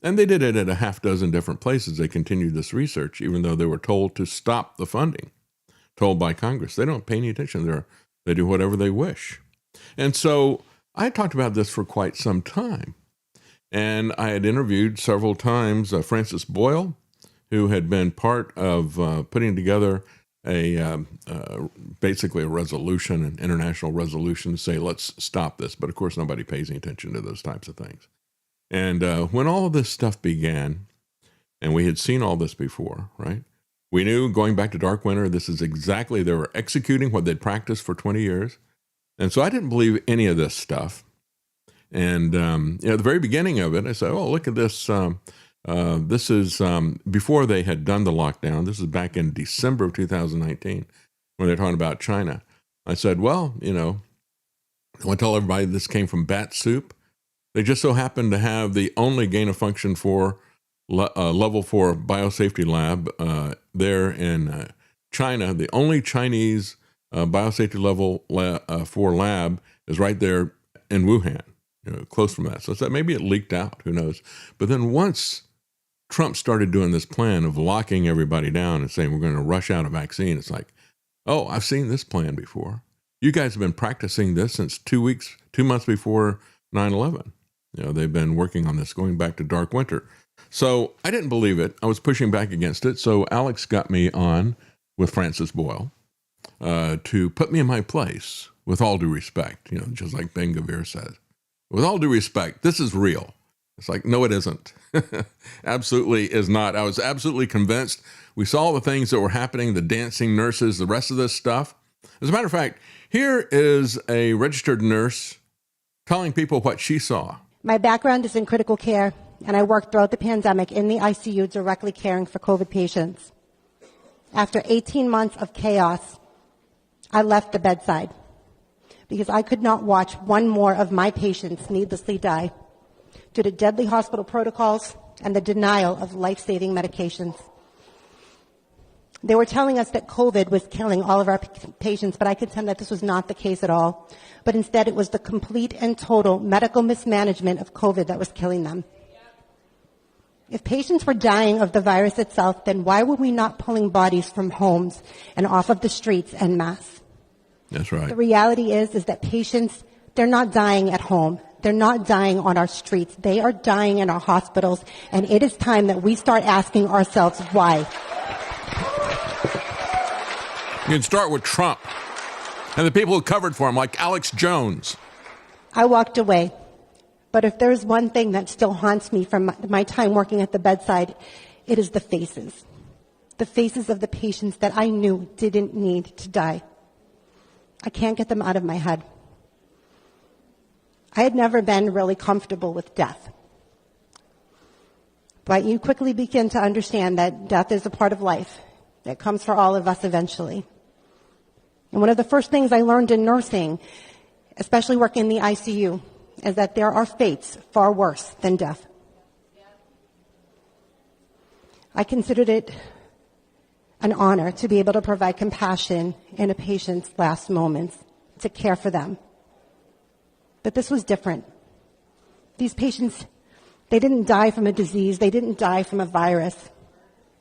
Speaker 2: And they did it at a half dozen different places. They continued this research, even though they were told to stop the funding, told by Congress. They don't pay any attention. They do whatever they wish. And so I talked about this for quite some time. And I had interviewed several times Francis Boyle, who had been part of putting together basically a resolution, an international resolution to say, let's stop this. But of course, nobody pays any attention to those types of things. And when all of this stuff began, and we had seen all this before, right? We knew, going back to Dark Winter, this is exactly, they were executing what they'd practiced for 20 years. And so I didn't believe any of this stuff. And at the very beginning of it, I said, "Oh, look at this! This is before they had done the lockdown. This is back in December of 2019 when they're talking about China." I said, "Well, I want to tell everybody this came from bat soup. They just so happened to have the only gain of function for level 4 biosafety lab there in China. The only Chinese biosafety level 4 lab is right there in Wuhan, close from that. So that maybe it leaked out, who knows. But then once Trump started doing this plan of locking everybody down and saying we're going to rush out a vaccine, it's like, oh, I've seen this plan before. You guys have been practicing this since 2 months before 9/11. They've been working on this going back to Dark Winter. So I didn't believe it. I was pushing back against it. So Alex got me on with Francis Boyle to put me in my place, with all due respect, just like Ben Gvir says. With all due respect, this is real. It's like, no, it isn't. Absolutely is not. I was absolutely convinced. We saw the things that were happening, the dancing nurses, the rest of this stuff. As a matter of fact, here is a registered nurse telling people what she saw.
Speaker 1: My background is in critical care, and I worked throughout the pandemic in the ICU directly caring for COVID patients. After 18 months of chaos, I left the bedside because I could not watch one more of my patients needlessly die due to deadly hospital protocols and the denial of life-saving medications. They were telling us that COVID was killing all of our patients, but I contend that this was not the case at all. But instead, it was the complete and total medical mismanagement of COVID that was killing them. If patients were dying of the virus itself, then why were we not pulling bodies from homes and off of the streets en masse?
Speaker 2: That's right.
Speaker 1: The reality is that patients, they're not dying at home. They're not dying on our streets. They are dying in our hospitals, and it is time that we start asking ourselves why.
Speaker 2: You can start with Trump and the people who covered for him, like Alex Jones.
Speaker 1: I walked away. But if there's one thing that still haunts me from my time working at the bedside, it is the faces. The faces of the patients that I knew didn't need to die. I can't get them out of my head. I had never been really comfortable with death. But you quickly begin to understand that death is a part of life. It comes for all of us eventually. And one of the first things I learned in nursing, especially working in the ICU, is that there are fates far worse than death. I considered it an honor to be able to provide compassion in a patient's last moments, to care for them. But this was different. These patients, they didn't die from a disease. They didn't die from a virus.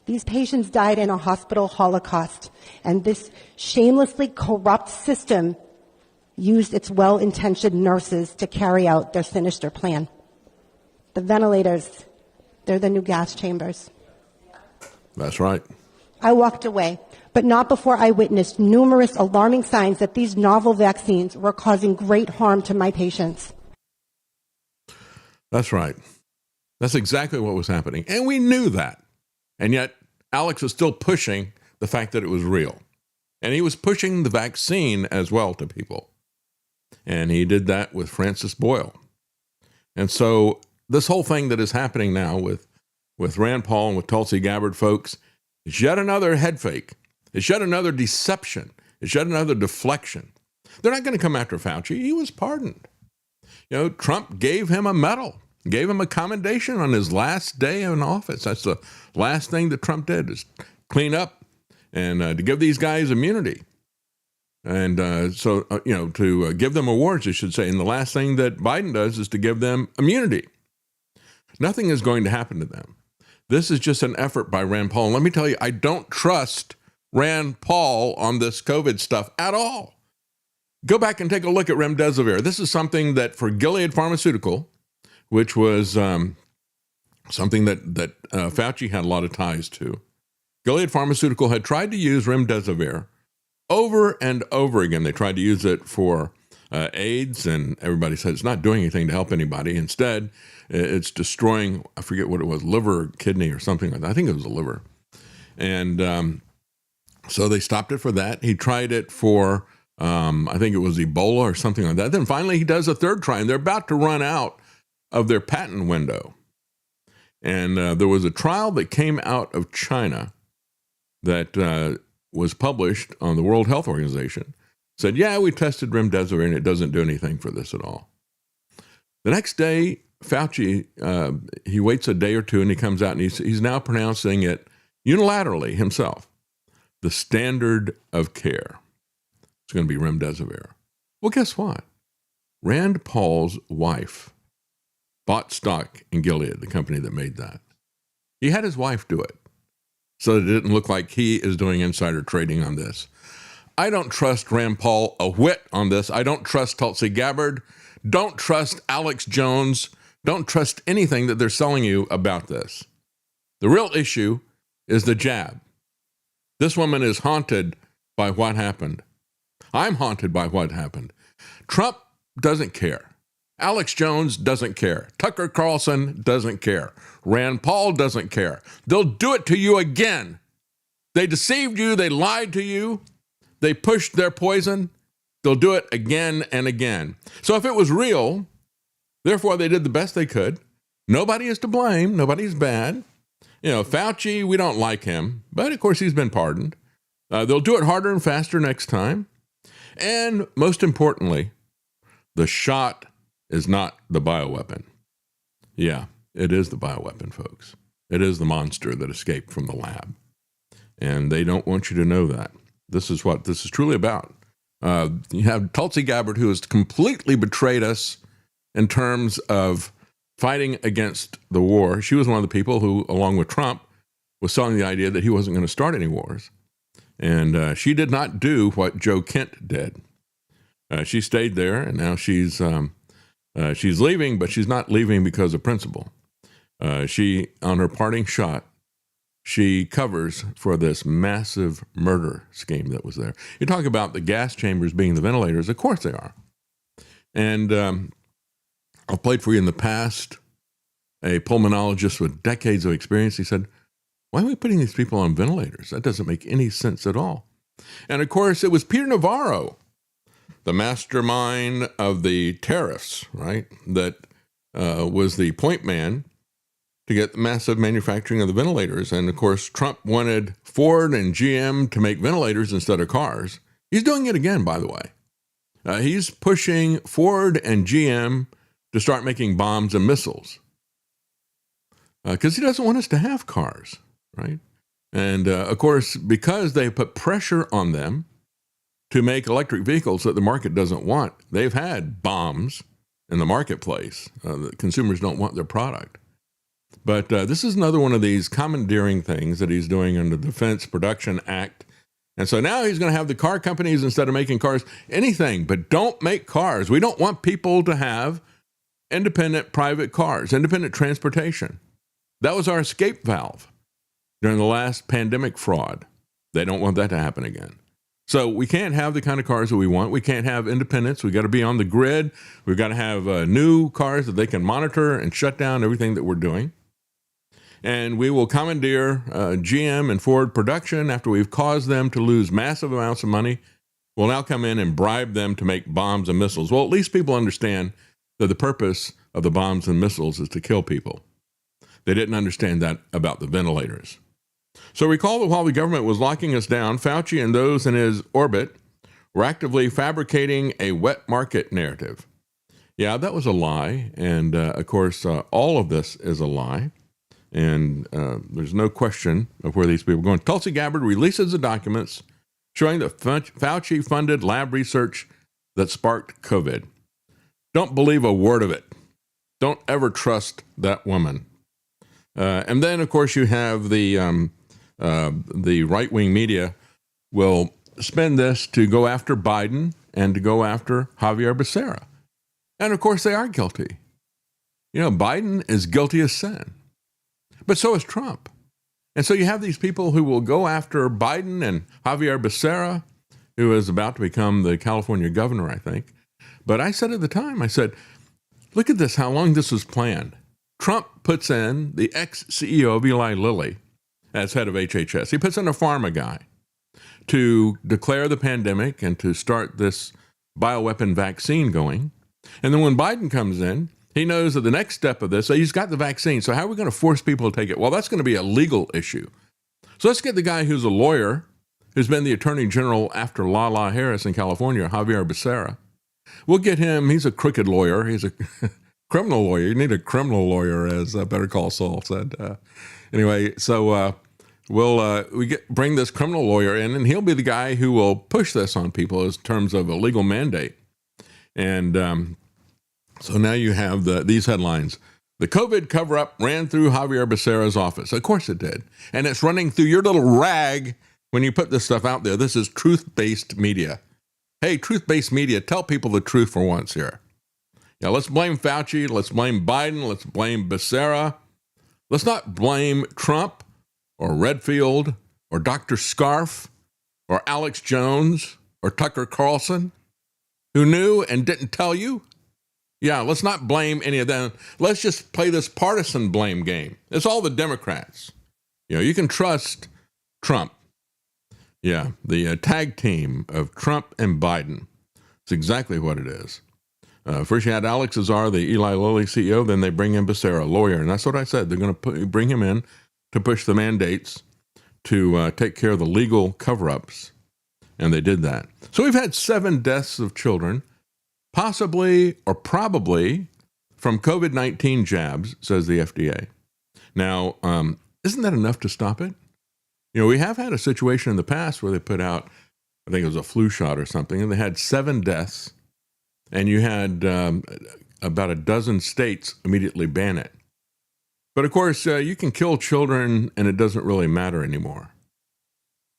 Speaker 1: These patients died in a hospital holocaust, and this shamelessly corrupt system used its well-intentioned nurses to carry out their sinister plan. The ventilators, they're the new gas chambers.
Speaker 2: That's right.
Speaker 1: I walked away, but not before I witnessed numerous alarming signs that these novel vaccines were causing great harm to my patients.
Speaker 2: That's right. That's exactly what was happening. And we knew that. And yet, Alex was still pushing the fact that it was real. And he was pushing the vaccine as well to people. And he did that with Francis Boyle. And so this whole thing that is happening now with Rand Paul and with Tulsi Gabbard folks is yet another head fake. It's yet another deception. It's yet another deflection. They're not going to come after Fauci. He was pardoned. Trump gave him a medal, gave him a commendation on his last day in office. That's the last thing that Trump did, is clean up and to give these guys immunity. And to give them awards, I should say. And the last thing that Biden does is to give them immunity. Nothing is going to happen to them. This is just an effort by Rand Paul. And let me tell you, I don't trust Rand Paul on this COVID stuff at all. Go back and take a look at remdesivir. This is something that for Gilead Pharmaceutical, which was something that Fauci had a lot of ties to. Gilead Pharmaceutical had tried to use remdesivir over and over again. They tried to use it for AIDS, and everybody said it's not doing anything to help anybody. Instead, it's destroying, I forget what it was, liver, kidney, or something like that. I think it was the liver. And so they stopped it for that. He tried it for I think it was Ebola or something like that. Then finally he does a third try, and they're about to run out of their patent window. And there was a trial that came out of China that was published on the World Health Organization. Said, yeah, we tested remdesivir and it doesn't do anything for this at all. The next day, Fauci, he waits a day or two and he comes out and he's now pronouncing it unilaterally himself, the standard of care. It's going to be remdesivir. Well, guess what? Rand Paul's wife bought stock in Gilead, the company that made that. He had his wife do it so that it didn't look like he is doing insider trading on this. I don't trust Rand Paul a whit on this. I don't trust Tulsi Gabbard. Don't trust Alex Jones. Don't trust anything that they're selling you about this. The real issue is the jab. This woman is haunted by what happened. I'm haunted by what happened. Trump doesn't care. Alex Jones doesn't care. Tucker Carlson doesn't care. Rand Paul doesn't care. They'll do it to you again. They deceived you. They lied to you. They pushed their poison. They'll do it again and again. So if it was real, therefore they did the best they could. Nobody is to blame. Nobody's bad. Fauci, we don't like him, but of course he's been pardoned. They'll do it harder and faster next time. And most importantly, the shot is not the bioweapon. Yeah, it is the bioweapon, folks. It is the monster that escaped from the lab. And they don't want you to know that. This is what this is truly about. You have Tulsi Gabbard, who has completely betrayed us in terms of fighting against the war. She was one of the people who, along with Trump, was selling the idea that he wasn't going to start any wars. And she did not do what Joe Kent did. She stayed there, and now she's leaving, but she's not leaving because of principle. She, on her parting shot, she covers for this massive murder scheme that was there. You talk about the gas chambers being the ventilators. Of course they are. And I've played for you in the past a pulmonologist with decades of experience. He said, why are we putting these people on ventilators? That doesn't make any sense at all. And of course, it was Peter Navarro, the mastermind of the tariffs, right, that was the point man to get the massive manufacturing of the ventilators. And of course, Trump wanted Ford and GM to make ventilators instead of cars. He's doing it again, by the way. He's pushing Ford and GM to start making bombs and missiles because he doesn't want us to have cars, right? And of course, because they put pressure on them to make electric vehicles that the market doesn't want, they've had bombs in the marketplace. The consumers don't want their product. But this is another one of these commandeering things that he's doing under the Defense Production Act. And so now he's going to have the car companies, instead of making cars, anything, but don't make cars. We don't want people to have independent private cars, independent transportation. That was our escape valve during the last pandemic fraud. They don't want that to happen again. So we can't have the kind of cars that we want. We can't have independence. We've got to be on the grid. We've got to have new cars that they can monitor and shut down everything that we're doing. And we will commandeer GM and Ford production after we've caused them to lose massive amounts of money. We'll now come in and bribe them to make bombs and missiles. Well, at least people understand that the purpose of the bombs and missiles is to kill people. They didn't understand that about the ventilators. So recall that while the government was locking us down, Fauci and those in his orbit were actively fabricating a wet market narrative. Yeah, that was a lie. And of course, all of this is a lie. And there's no question of where these people are going. Tulsi Gabbard releases the documents showing that Fauci funded lab research that sparked COVID. Don't believe a word of it. Don't ever trust that woman. And then, of course, you have the right-wing media will spend this to go after Biden and to go after Javier Becerra. And, of course, they are guilty. Biden is guilty as sin. But so is Trump. And so you have these people who will go after Biden and Javier Becerra, who is about to become the California governor, I think. But I said at the time, I said, look at this, how long this was planned. Trump puts in the ex-CEO of Eli Lilly as head of HHS. He puts in a pharma guy to declare the pandemic and to start this bioweapon vaccine going. And then when Biden comes in, he knows that the next step of this, so he's got the vaccine. So how are we going to force people to take it? Well, that's going to be a legal issue. So let's get the guy who's a lawyer, who's been the attorney general after Lala Harris in California, Javier Becerra. We'll get him. He's a crooked lawyer. He's a criminal lawyer. You need a criminal lawyer, as Better Call Saul said. Anyway, so bring this criminal lawyer in, and he'll be the guy who will push this on people in terms of a legal mandate. And so now you have these headlines. The COVID cover-up ran through Javier Becerra's office. Of course it did. And it's running through your little rag when you put this stuff out there. This is truth-based media. Hey, truth-based media, tell people the truth for once here. Yeah, let's blame Fauci. Let's blame Biden. Let's blame Becerra. Let's not blame Trump or Redfield or Dr. Scarf or Alex Jones or Tucker Carlson, who knew and didn't tell you. Yeah, let's not blame any of them. Let's just play this partisan blame game. It's all the Democrats. You know, you can trust Trump. Yeah, the tag team of Trump and Biden. It's exactly what it is. First you had Alex Azar, the Eli Lilly CEO. Then they bring in Becerra, a lawyer. And that's what I said. They're going to bring him in to push the mandates to take care of the legal cover-ups. And they did that. So we've had 7 deaths of children, possibly or probably from COVID-19 jabs, says the FDA. Now, isn't that enough to stop it? You know, we have had a situation in the past where they put out, I think it was a flu shot or something, and they had 7 deaths, and you had about a dozen states immediately ban it. But of course, you can kill children, and it doesn't really matter anymore.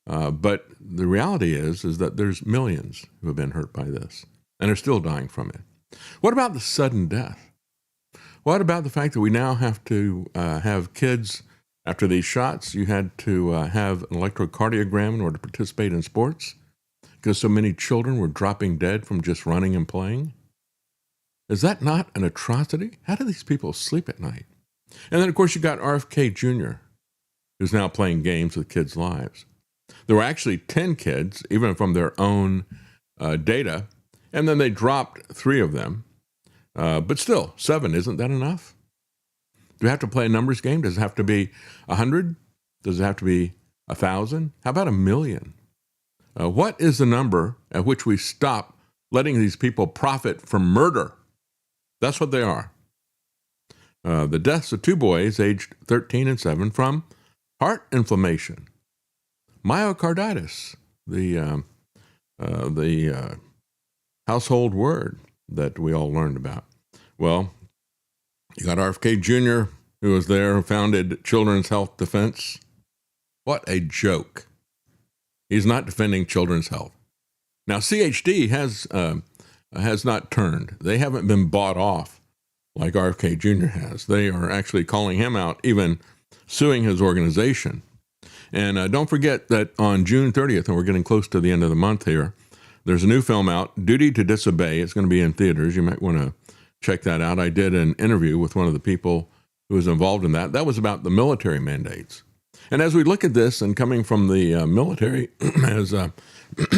Speaker 2: But the reality is that there's millions who have been hurt by this and are still dying from it. What about the sudden death? What about the fact that we now have to have kids, after these shots, you had to have an electrocardiogram in order to participate in sports because so many children were dropping dead from just running and playing? Is that not an atrocity? How do these people sleep at night? And then, of course, you got RFK Jr., who's now playing games with kids' lives. There were actually 10 kids, even from their own data, and then they dropped 3 of them. But still, 7, isn't that enough? Do we have to play a numbers game? Does it have to be 100? Does it have to be 1,000? How about 1,000,000? What is the number at which we stop letting these people profit from murder? That's what they are. The deaths of 2 boys aged 13 and 7 from heart inflammation, myocarditis, the household word that we all learned about. Well, you got RFK Jr., who was there, who founded Children's Health Defense. What a joke. He's not defending children's health. Now, CHD has not turned. They haven't been bought off like RFK Jr. has. They are actually calling him out, even suing his organization. And don't forget that on June 30th, and we're getting close to the end of the month here, there's a new film out, Duty to Disobey. It's going to be in theaters. You might want to check that out. I did an interview with one of the people who was involved in that. That was about the military mandates. And as we look at this, and coming from the military, as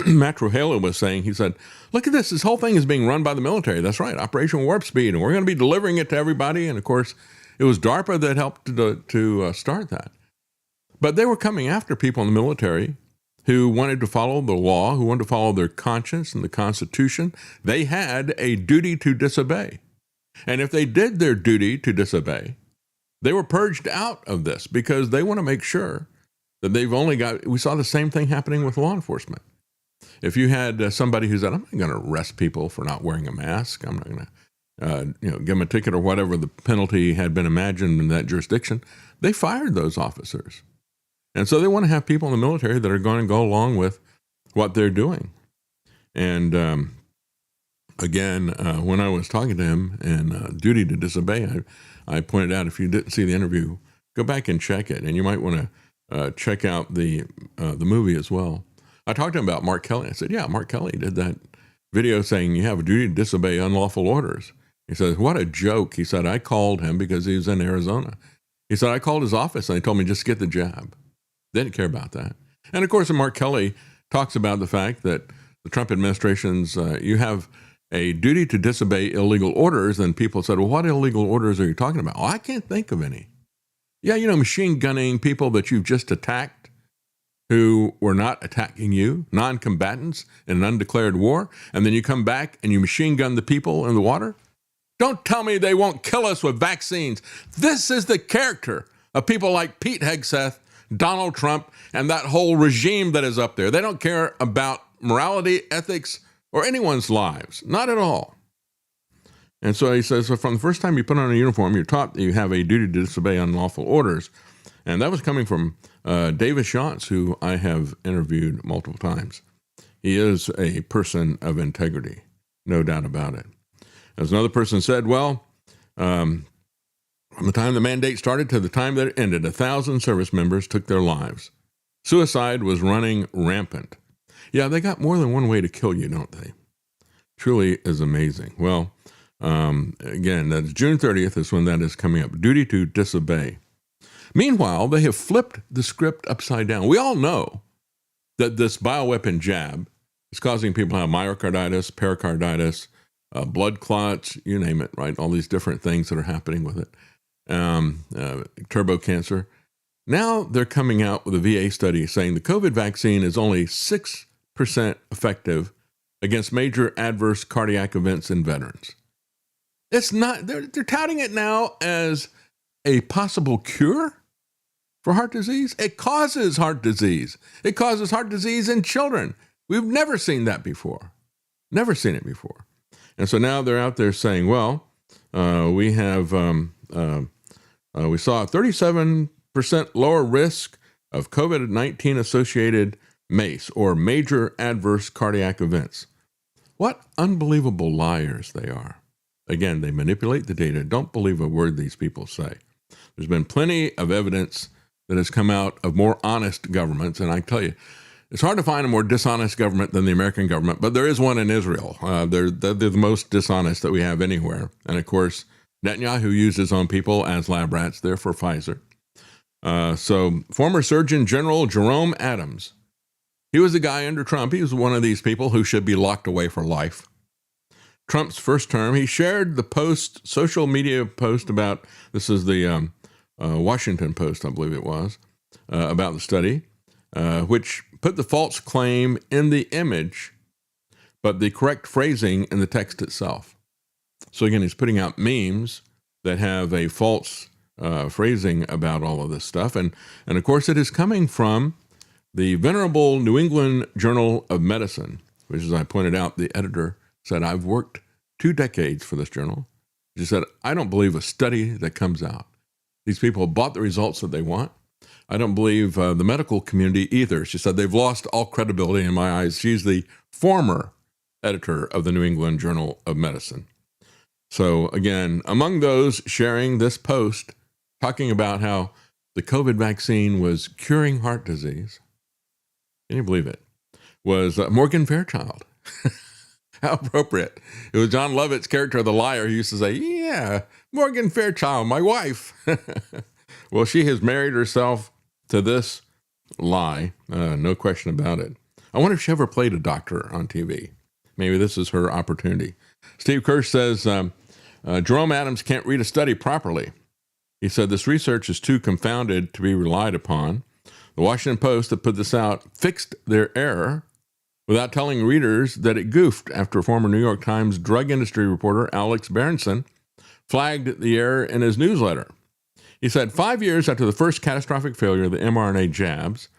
Speaker 2: Matt Trujillo was saying, he said, look at this. This whole thing is being run by the military. That's right, Operation Warp Speed. And we're going to be delivering it to everybody. And, of course, it was DARPA that helped to start that. But they were coming after people in the military who wanted to follow the law, who wanted to follow their conscience and the Constitution. They had a duty to disobey. And if they did their duty to disobey, they were purged out of this because they want to make sure that they've only got, we saw the same thing happening with law enforcement. If you had somebody who said, I'm not going to arrest people for not wearing a mask, I'm not going to give them a ticket or whatever the penalty had been imagined in that jurisdiction, they fired those officers. And so they want to have people in the military that are going to go along with what they're doing. And again, when I was talking to him in Duty to Disobey, I pointed out, if you didn't see the interview, go back and check it. And you might want to check out the movie as well. I talked to him about Mark Kelly. I said, yeah, Mark Kelly did that video saying you have a duty to disobey unlawful orders. He said, what a joke. He said, I called him because he was in Arizona. He said, I called his office and they told me just get the jab. They didn't care about that. And of course, Mark Kelly talks about the fact that the Trump administration's, you have a duty to disobey illegal orders. And people said, well, what illegal orders are you talking about? Oh, I can't think of any. Yeah, machine gunning people that you've just attacked who were not attacking you, non-combatants in an undeclared war, and then you come back and you machine gun the people in the water? Don't tell me they won't kill us with vaccines. This is the character of people like Pete Hegseth, Donald Trump, and that whole regime that is up there. They don't care about morality, ethics, or anyone's lives. Not at all. And so he says, so from the first time you put on a uniform, you're taught that you have a duty to disobey unlawful orders. And that was coming from Davis Shantz, who I have interviewed multiple times. He is a person of integrity, no doubt about it. As another person said, well, from the time the mandate started to the time that it ended, 1,000 service members took their lives. Suicide was running rampant. Yeah, they got more than one way to kill you, don't they? Truly is amazing. Well, again, that's June 30th is when that is coming up. Duty to disobey. Meanwhile, they have flipped the script upside down. We all know that this bioweapon jab is causing people to have myocarditis, pericarditis, blood clots, you name it, right? All these different things that are happening with it. Turbo cancer. Now they're coming out with a VA study saying the COVID vaccine is only 6% effective against major adverse cardiac events in veterans. It's not, they're touting it now as a possible cure for heart disease. It causes heart disease. It causes heart disease in children. We've never seen that before. Never seen it before. And so now they're out there saying, well, we have, we saw a 37% lower risk of COVID-19 associated MACE, or major adverse cardiac events. What unbelievable liars they are. Again, they manipulate the data. Don't believe a word these people say. There's been plenty of evidence that has come out of more honest governments. And I tell you, it's hard to find a more dishonest government than the American government, but there is one in Israel. They're the most dishonest that we have anywhere. And of course, Netanyahu used his own people as lab rats, there for Pfizer. So former Surgeon General Jerome Adams, he was the guy under Trump. He was one of these people who should be locked away for life. Trump's first term, he shared the social media post about, this is the Washington Post, I believe it was, about the study, which put the false claim in the image, but the correct phrasing in the text itself. So again, he's putting out memes that have a false phrasing about all of this stuff. And of course, it is coming from the venerable New England Journal of Medicine, which, as I pointed out, the editor said, I've worked 2 decades for this journal. She said, I don't believe a study that comes out. These people bought the results that they want. I don't believe the medical community either. She said, they've lost all credibility in my eyes. She's the former editor of the New England Journal of Medicine. So again, among those sharing this post, talking about how the COVID vaccine was curing heart disease, can you believe it, was Morgan Fairchild. How appropriate. It was John Lovett's character, the liar, who used to say, yeah, Morgan Fairchild, my wife. Well, she has married herself to this lie, no question about it. I wonder if she ever played a doctor on TV. Maybe this is her opportunity. Steve Kirsch says, Jerome Adams can't read a study properly. He said, this research is too confounded to be relied upon. The Washington Post that put this out fixed their error without telling readers that it goofed after former New York Times drug industry reporter Alex Berenson flagged the error in his newsletter. He said, 5 years after the first catastrophic failure of the mRNA jabs,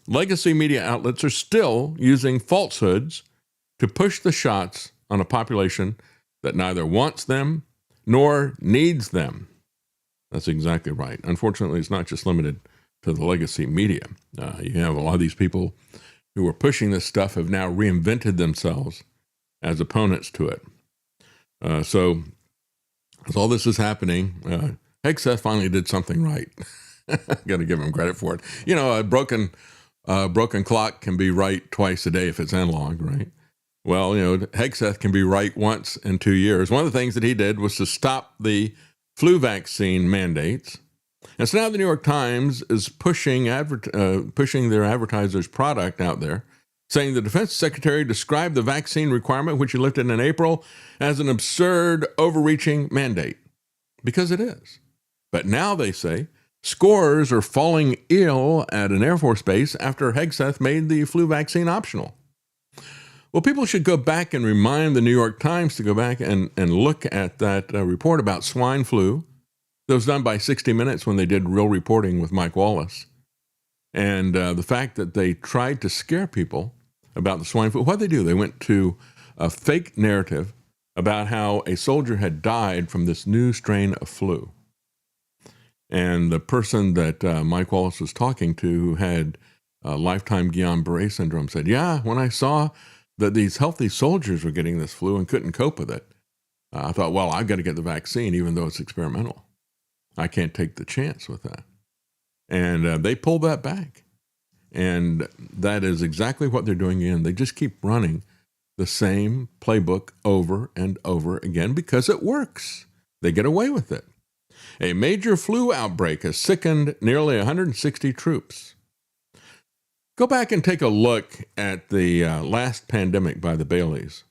Speaker 2: legacy media outlets are still using falsehoods to push the shots on a population that neither wants them nor needs them. That's exactly right. Unfortunately, it's not just limited to the legacy media. You have a lot of these people who are pushing this stuff have now reinvented themselves as opponents to it. So as all this is happening, Hegseth finally did something right. Got to give him credit for it. You know, a broken clock can be right twice a day if it's analog, right? Well, you know, Hegseth can be right once in 2 years. One of the things that he did was to stop the flu vaccine mandates. And so now the New York Times is pushing their advertisers' product out there, saying the defense secretary described the vaccine requirement, which he lifted in April, as an absurd, overreaching mandate. Because it is. But now they say scores are falling ill at an Air Force base after Hegseth made the flu vaccine optional. Well, people should go back and remind the New York Times to go back and look at that report about swine flu that was done by 60 Minutes when they did real reporting with Mike Wallace. And the fact that they tried to scare people about the swine flu. What did they do? They went to a fake narrative about how a soldier had died from this new strain of flu. And the person that Mike Wallace was talking to, who had lifetime Guillain-Barré syndrome, said, yeah, when I saw that these healthy soldiers were getting this flu and couldn't cope with it, I thought, well, I've got to get the vaccine, even though it's experimental. I can't take the chance with that. And they pulled that back. And that is exactly what they're doing again. They just keep running the same playbook over and over again because it works. They get away with it. A major flu outbreak has sickened nearly 160 troops. Go back and take a look at the last pandemic by the Baileys.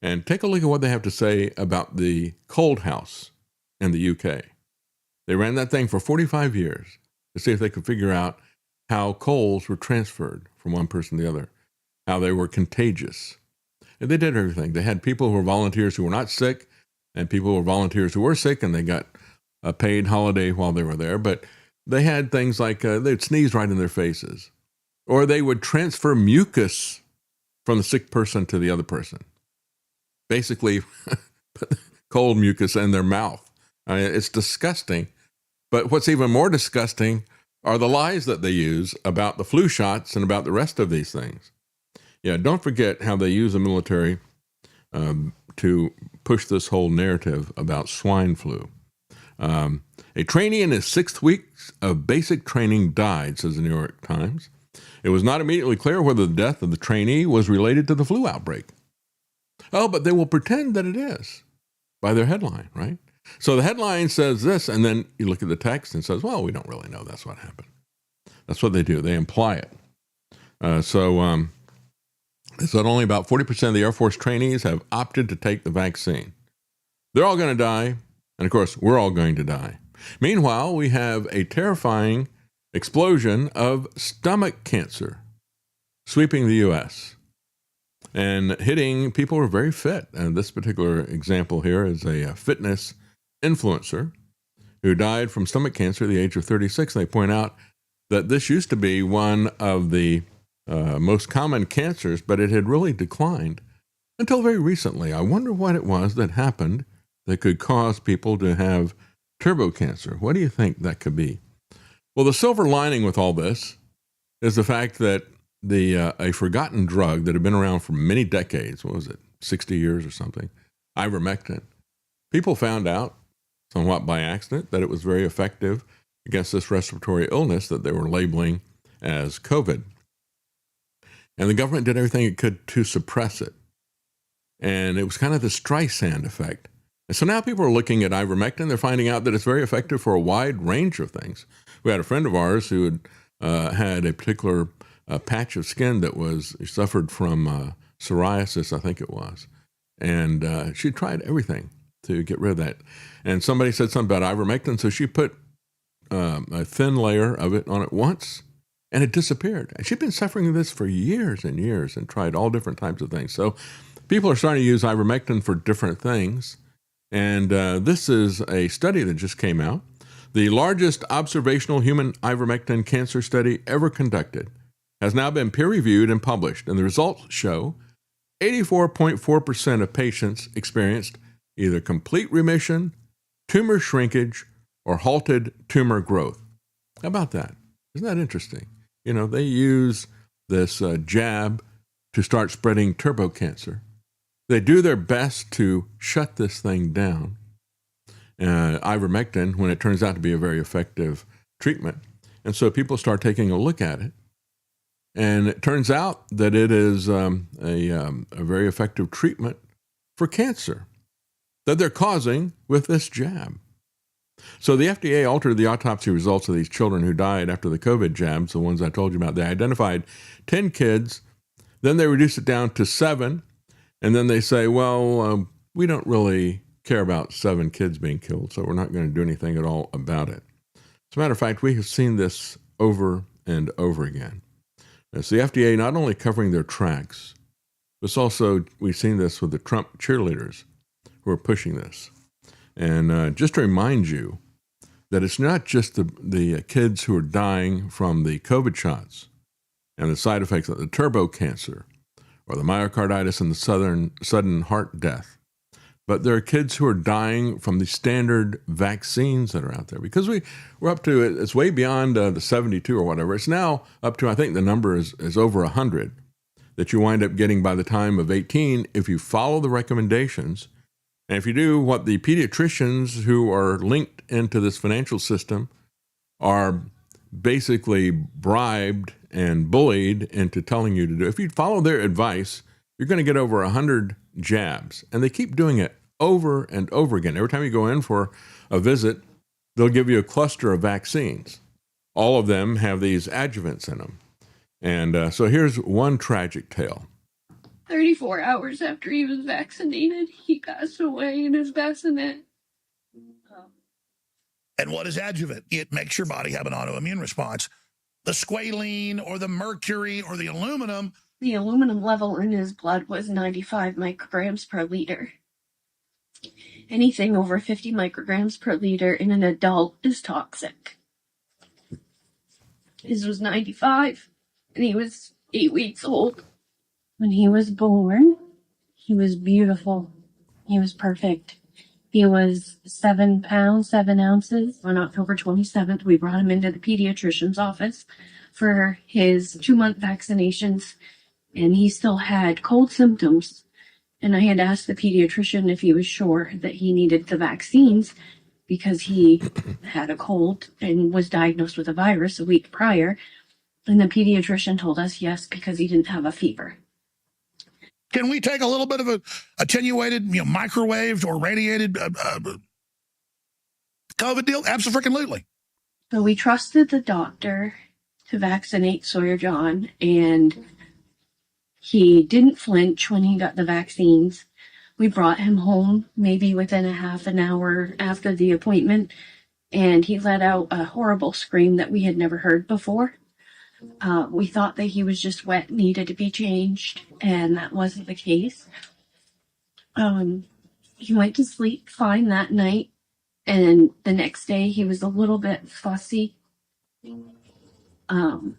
Speaker 2: And take a look at what they have to say about the cold house in the UK. They ran that thing for 45 years to see if they could figure out how colds were transferred from one person to the other, how they were contagious. And they did everything. They had people who were volunteers who were not sick and people who were volunteers who were sick, and they got a paid holiday while they were there. But they had things like they'd sneeze right in their faces, or they would transfer mucus from the sick person to the other person. Basically, cold mucus in their mouth. I mean, it's disgusting. But what's even more disgusting are the lies that they use about the flu shots and about the rest of these things. Yeah, don't forget how they use the military to push this whole narrative about swine flu. A trainee in his 6th week of basic training died, says the New York Times. It was not immediately clear whether the death of the trainee was related to the flu outbreak. Oh, but they will pretend that it is by their headline, right? So the headline says this, and then you look at the text and says, well, we don't really know that's what happened. That's what they do. They imply it. They said only about 40% of the Air Force trainees have opted to take the vaccine. They're all going to die, and of course, we're all going to die. Meanwhile, we have a terrifying explosion of stomach cancer sweeping the U.S. and hitting people who are very fit. And this particular example here is a fitness influencer who died from stomach cancer at the age of 36. They point out that this used to be one of the most common cancers, but it had really declined until very recently. I wonder what it was that happened that could cause people to have turbo cancer. What do you think that could be? Well, the silver lining with all this is the fact that a forgotten drug that had been around for many decades, what was it, 60 years or something, ivermectin, people found out, somewhat by accident, that it was very effective against this respiratory illness that they were labeling as COVID. And the government did everything it could to suppress it. And it was kind of the Streisand effect. And so now people are looking at ivermectin. They're finding out that it's very effective for a wide range of things. We had a friend of ours who had a particular patch of skin that suffered from psoriasis, I think it was. And she tried everything to get rid of that. And somebody said something about ivermectin, so she put a thin layer of it on it once, and it disappeared. And she'd been suffering with this for years and years and tried all different types of things. So people are starting to use ivermectin for different things. And this is a study that just came out. The largest observational human ivermectin cancer study ever conducted has now been peer-reviewed and published. And the results show 84.4% of patients experienced either complete remission, tumor shrinkage, or halted tumor growth. How about that? Isn't that interesting? You know, they use this jab to start spreading turbo cancer. They do their best to shut this thing down. Ivermectin, when it turns out to be a very effective treatment. And so people start taking a look at it. And it turns out that it is a very effective treatment for cancer that they're causing with this jab. So the FDA altered the autopsy results of these children who died after the COVID jabs, the ones I told you about. They identified 10 kids Then they reduce it down to 7. And then they say, well, we don't really care about 7 kids being killed, so we're not going to do anything at all about it. As a matter of fact, we have seen this over and over again. It's the FDA not only covering their tracks, but it's also, we've seen this with the Trump cheerleaders who are pushing this. And just to remind you that it's not just the kids who are dying from the COVID shots and the side effects of the turbo cancer or the myocarditis and the sudden heart death, but there are kids who are dying from the standard vaccines that are out there. Because we're up to, it's way beyond the 72 or whatever. It's now up to, I think the number is over 100 that you wind up getting by the time of 18 if you follow the recommendations. And if you do what the pediatricians who are linked into this financial system are basically bribed and bullied into telling you to do, if you follow their advice, you're going to get over 100 jabs. And they keep doing it over and over again. Every time you go in for a visit, they'll give you a cluster of vaccines. All of them have these adjuvants in them. And so here's one tragic tale.
Speaker 4: 34 hours after he was vaccinated, he passed away in his bassinet.
Speaker 22: And what is adjuvant? It makes your body have an autoimmune response. The squalene or the mercury or the aluminum.
Speaker 4: The aluminum level in his blood was 95 micrograms per liter. Anything over 50 micrograms per liter in an adult is toxic. His was 95, and he was 8 weeks old. When he was born, he was beautiful. He was perfect. He was 7 pounds, 7 ounces. On October 27th, we brought him into the pediatrician's office for his 2-month vaccinations, and he still had cold symptoms. And I had asked the pediatrician if he was sure that he needed the vaccines because he had a cold and was diagnosed with a virus a week prior. And the pediatrician told us yes, because he didn't have a fever.
Speaker 22: Can we take a little bit of a attenuated, microwaved or radiated COVID deal? Absolutely.
Speaker 4: So we trusted the doctor to vaccinate Sawyer John, and he didn't flinch when he got the vaccines. We brought him home maybe within a half an hour after the appointment, and he let out a horrible scream that we had never heard before. We thought that he was just wet, needed to be changed, and that wasn't the case. He went to sleep fine that night, and the next day he was a little bit fussy. I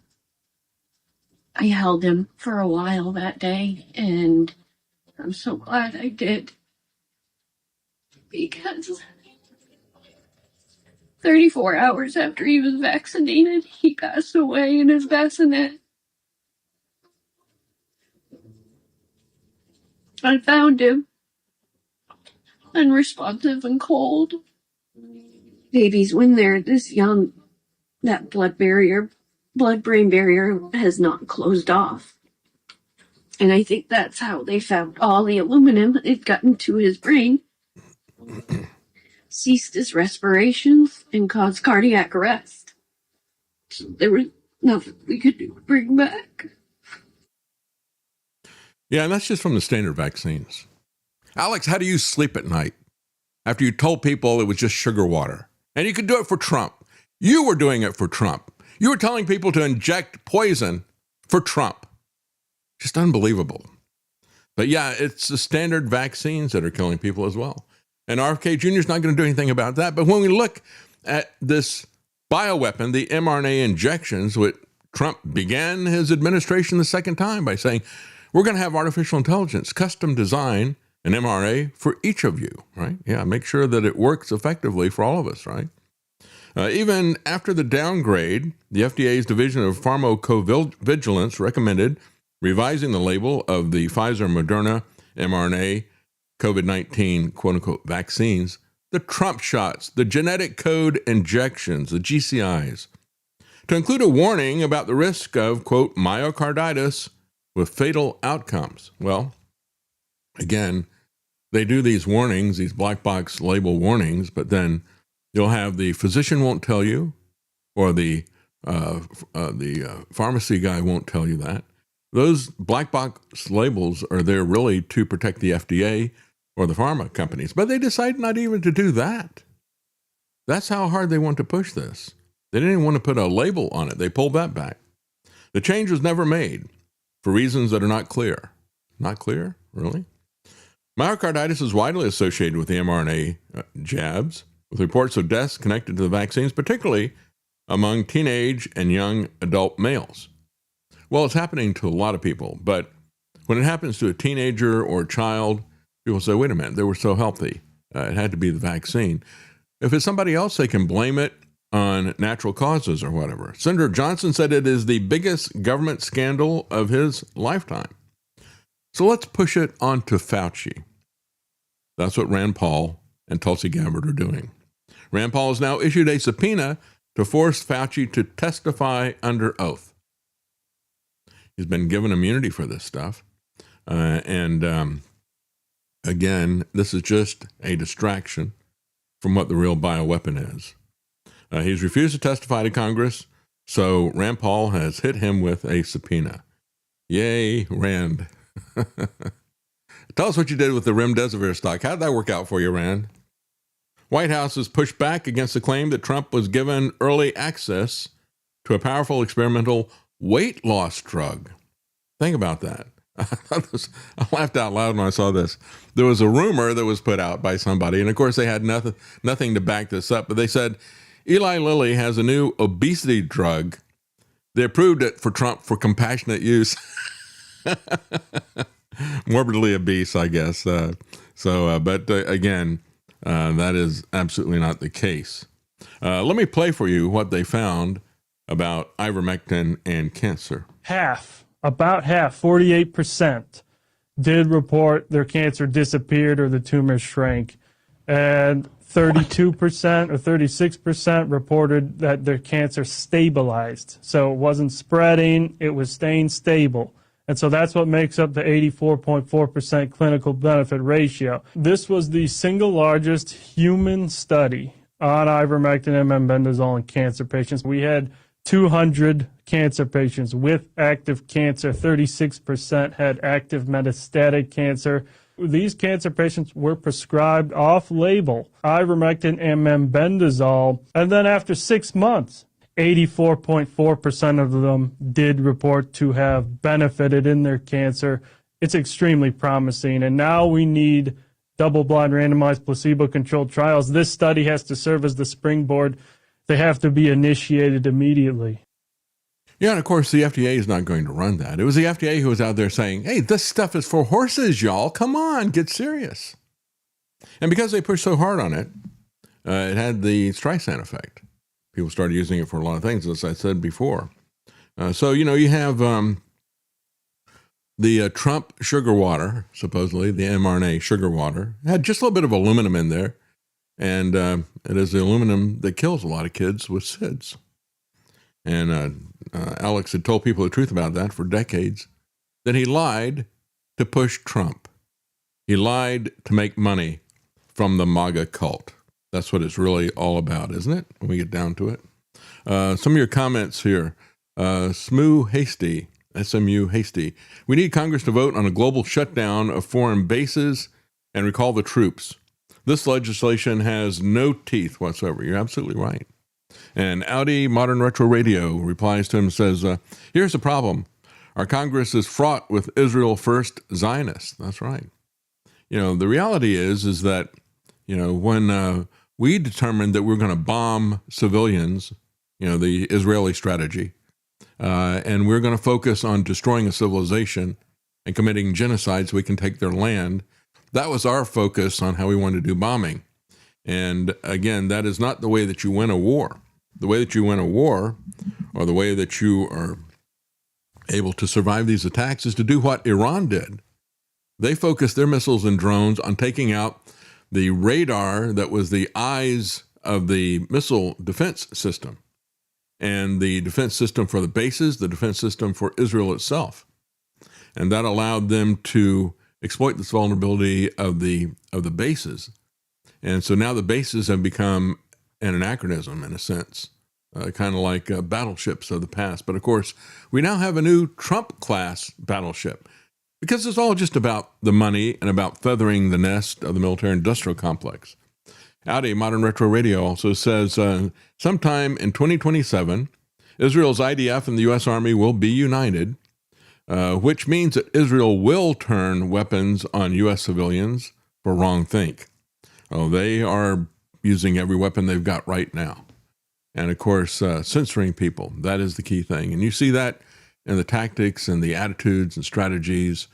Speaker 4: held him for a while that day, and I'm so glad I did, because 34 hours after he was vaccinated, he passed away in his bassinet. I found him unresponsive and cold. Babies, when they're this young, that blood-brain barrier has not closed off. And I think that's how they found all the aluminum. It got into his brain, ceased his respirations, and caused cardiac arrest. So there was nothing we could do to bring back.
Speaker 2: Yeah, and that's just from the standard vaccines. Alex, how do you sleep at night after you told people it was just sugar water? And you could do it for Trump. You were doing it for Trump. You were telling people to inject poison for Trump. Just unbelievable. But yeah, it's the standard vaccines that are killing people as well. And RFK Jr. is not going to do anything about that. But when we look at this bioweapon, the mRNA injections, which Trump began his administration the second time by saying, we're going to have artificial intelligence, custom design an mRNA for each of you, right? Yeah, make sure that it works effectively for all of us, right? Even after the downgrade, the FDA's Division of Pharmacovigilance recommended revising the label of the Pfizer-Moderna mRNA COVID-19 quote-unquote vaccines, the Trump shots, the genetic code injections, the GCIs, to include a warning about the risk of, quote, myocarditis with fatal outcomes. Well, again, they do these warnings, these black box label warnings, but then you'll have the physician won't tell you, or the pharmacy guy won't tell you that. Those black box labels are there really to protect the FDA or the pharma companies, but they decided not even to do that. That's how hard they want to push this. They didn't even want to put a label on it. They pulled that back. The change was never made for reasons that are not clear. Not clear? Really? Myocarditis is widely associated with the mRNA jabs, with reports of deaths connected to the vaccines, particularly among teenage and young adult males. Well, it's happening to a lot of people, but when it happens to a teenager or a child, people say, wait a minute, they were so healthy. It had to be the vaccine. If it's somebody else, they can blame it on natural causes or whatever. Senator Johnson said it is the biggest government scandal of his lifetime. So let's push it onto Fauci. That's what Rand Paul and Tulsi Gabbard are doing. Rand Paul has now issued a subpoena to force Fauci to testify under oath. He's been given immunity for this stuff. Again, this is just a distraction from what the real bioweapon is. He's refused to testify to Congress, so Rand Paul has hit him with a subpoena. Yay, Rand. Tell us what you did with the remdesivir stock. How did that work out for you, Rand? White House has pushed back against the claim that Trump was given early access to a powerful experimental weight loss drug. Think about that. I laughed out loud when I saw this. There was a rumor that was put out by somebody, and of course they had nothing to back this up, but they said Eli Lilly has a new obesity drug. They approved it for Trump for compassionate use. Morbidly obese, I guess. But again, that is absolutely not the case. Let me play for you what they found about ivermectin and cancer.
Speaker 5: About half, 48%, did report their cancer disappeared or the tumor shrank. And 32% or 36% reported that their cancer stabilized. So it wasn't spreading, it was staying stable. And so that's what makes up the 84.4% clinical benefit ratio. This was the single largest human study on ivermectin and mebendazole in cancer patients. We had 200 cancer patients with active cancer. 36% had active metastatic cancer. These cancer patients were prescribed off-label ivermectin and mebendazole. And then after 6 months, 84.4% of them did report to have benefited in their cancer. It's extremely promising. And now we need double-blind randomized placebo-controlled trials. This study has to serve as the springboard. They have to be initiated immediately.
Speaker 2: Yeah, and of course, the FDA is not going to run that. It was the FDA who was out there saying, hey, this stuff is for horses, y'all. Come on, get serious. And because they pushed so hard on it, it had the Streisand effect. People started using it for a lot of things, as I said before. You have the Trump sugar water, supposedly, the mRNA sugar water. It had just a little bit of aluminum in there. And it is the aluminum that kills a lot of kids with SIDS. And Alex had told people the truth about that for decades. Then he lied to push Trump. He lied to make money from the MAGA cult. That's what it's really all about, isn't it? When we get down to it. Some of your comments here. SMU Hasty. We need Congress to vote on a global shutdown of foreign bases and recall the troops. This legislation has no teeth whatsoever. You're absolutely right. And Audi Modern Retro Radio replies to him and says, here's the problem. Our Congress is fraught with Israel first Zionists. That's right. The reality is that, when we determined that we're going to bomb civilians, the Israeli strategy, and we're going to focus on destroying a civilization and committing genocide so we can take their land, that was our focus on how we wanted to do bombing. And again, that is not the way that you win a war. The way that you win a war, or the way that you are able to survive these attacks, is to do what Iran did. They focused their missiles and drones on taking out the radar that was the eyes of the missile defense system, and the defense system for the bases, the defense system for Israel itself. And that allowed them to exploit this vulnerability of the bases. And so now the bases have become an anachronism in a sense. kind of like battleships of the past. But of course, we now have a new Trump-class battleship because it's all just about the money and about feathering the nest of the military-industrial complex. Audi Modern Retro Radio also says sometime in 2027, Israel's IDF and the U.S. Army will be united, which means that Israel will turn weapons on U.S. civilians for wrong think. Oh, they are using every weapon they've got right now. And of course, censoring people, that is the key thing. And you see that in the tactics and the attitudes and strategies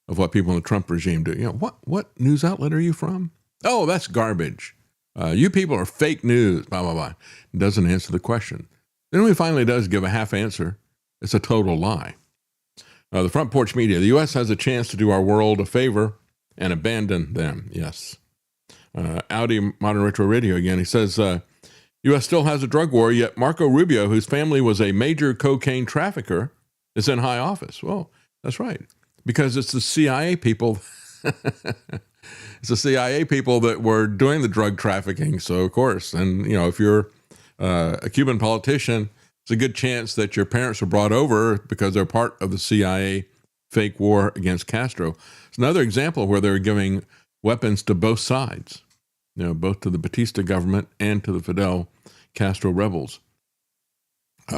Speaker 2: of what people in the Trump regime do. You know, what news outlet are you from? Oh, that's garbage. You people are fake news, blah, blah, blah. It doesn't answer the question. Then when he finally does give a half answer, it's a total lie. The Front Porch Media, the U.S. has a chance to do our world a favor and abandon them. Yes. Audi Modern Retro Radio again, he says, U.S. still has a drug war, yet Marco Rubio, whose family was a major cocaine trafficker, is in high office. Well, that's right, because it's the CIA people. It's the CIA people that were doing the drug trafficking. So, of course, and, you know, if you're a Cuban politician, it's a good chance that your parents were brought over because they're part of the CIA fake war against Castro. It's another example where they're giving weapons to both sides, you know, both to the Batista government and to the Fidel Castro rebels.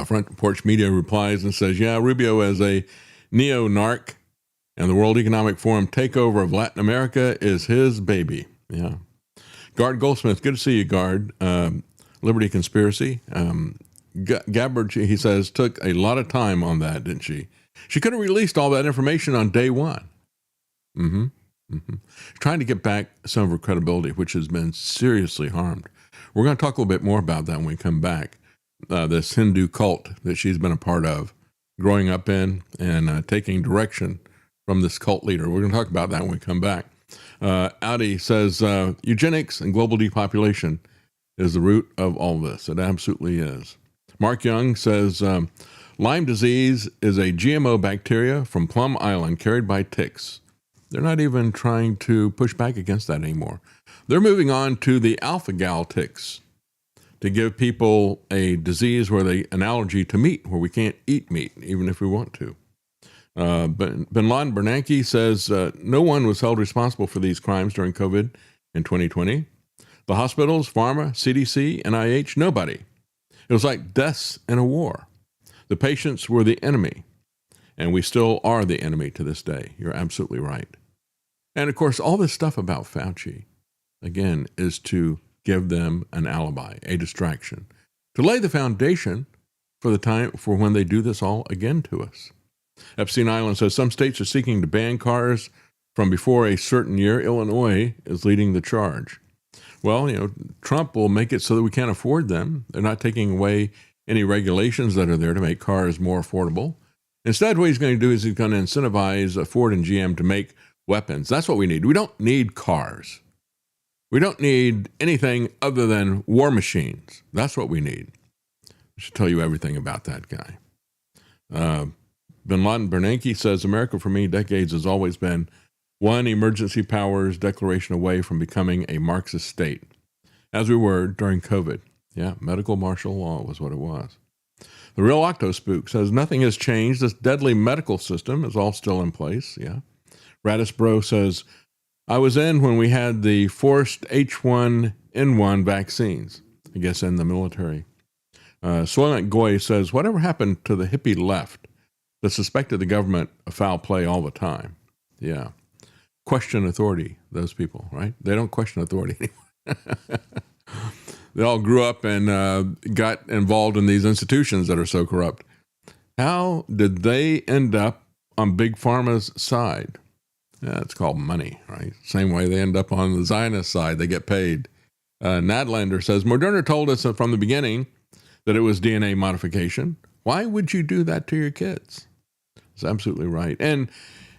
Speaker 2: Front Porch Media replies and says, yeah, Rubio as a neo-narc and the World Economic Forum takeover of Latin America is his baby. Yeah. Gard Goldsmith, good to see you, Gard. Liberty Conspiracy. Gabbard, he says, took a lot of time on that, didn't she? She could have released all that information on day one. Trying to get back some of her credibility, which has been seriously harmed. We're going to talk a little bit more about that when we come back. This Hindu cult that she's been a part of, growing up in and taking direction from this cult leader. We're going to talk about that when we come back. Audi says eugenics and global depopulation is the root of all this. It absolutely is. Mark Young says Lyme disease is a GMO bacteria from Plum Island carried by ticks. They're not even trying to push back against that anymore. They're moving on to the alpha-gal ticks to give people a disease where an allergy to meat, where we can't eat meat, even if we want to. Bin Laden Bernanke says no one was held responsible for these crimes during COVID in 2020. The hospitals, pharma, CDC, NIH, nobody. It was like deaths in a war. The patients were the enemy, and we still are the enemy to this day. You're absolutely right. And of course, all this stuff about Fauci, again, is to give them an alibi, a distraction, to lay the foundation for the time for when they do this all again to us. Epstein Island says some states are seeking to ban cars from before a certain year. Illinois is leading the charge. Well, you know, Trump will make it so that we can't afford them. They're not taking away any regulations that are there to make cars more affordable. Instead, what he's going to do is he's going to incentivize Ford and GM to make weapons. That's what we need. We don't need cars. We don't need anything other than war machines. That's what we need. I should tell you everything about that guy. Bin Laden Bernanke says, America for me decades has always been one emergency powers declaration away from becoming a Marxist state, as we were during COVID. Yeah, medical martial law was what it was. The Real Octo Spook says nothing has changed. This deadly medical system is all still in place. Yeah. Radis Bro says, I was in when we had the forced H1N1 vaccines, I guess in the military. Soylent Goy says, whatever happened to the hippie left that suspected the government of foul play all the time? Yeah. Question authority, those people, right? They don't question authority anymore. They all grew up and got involved in these institutions that are so corrupt. How did they end up on Big Pharma's side? Yeah, it's called money, right? Same way they end up on the Zionist side. They get paid. Nadlander says, Moderna told us from the beginning that it was DNA modification. Why would you do that to your kids? It's absolutely right. And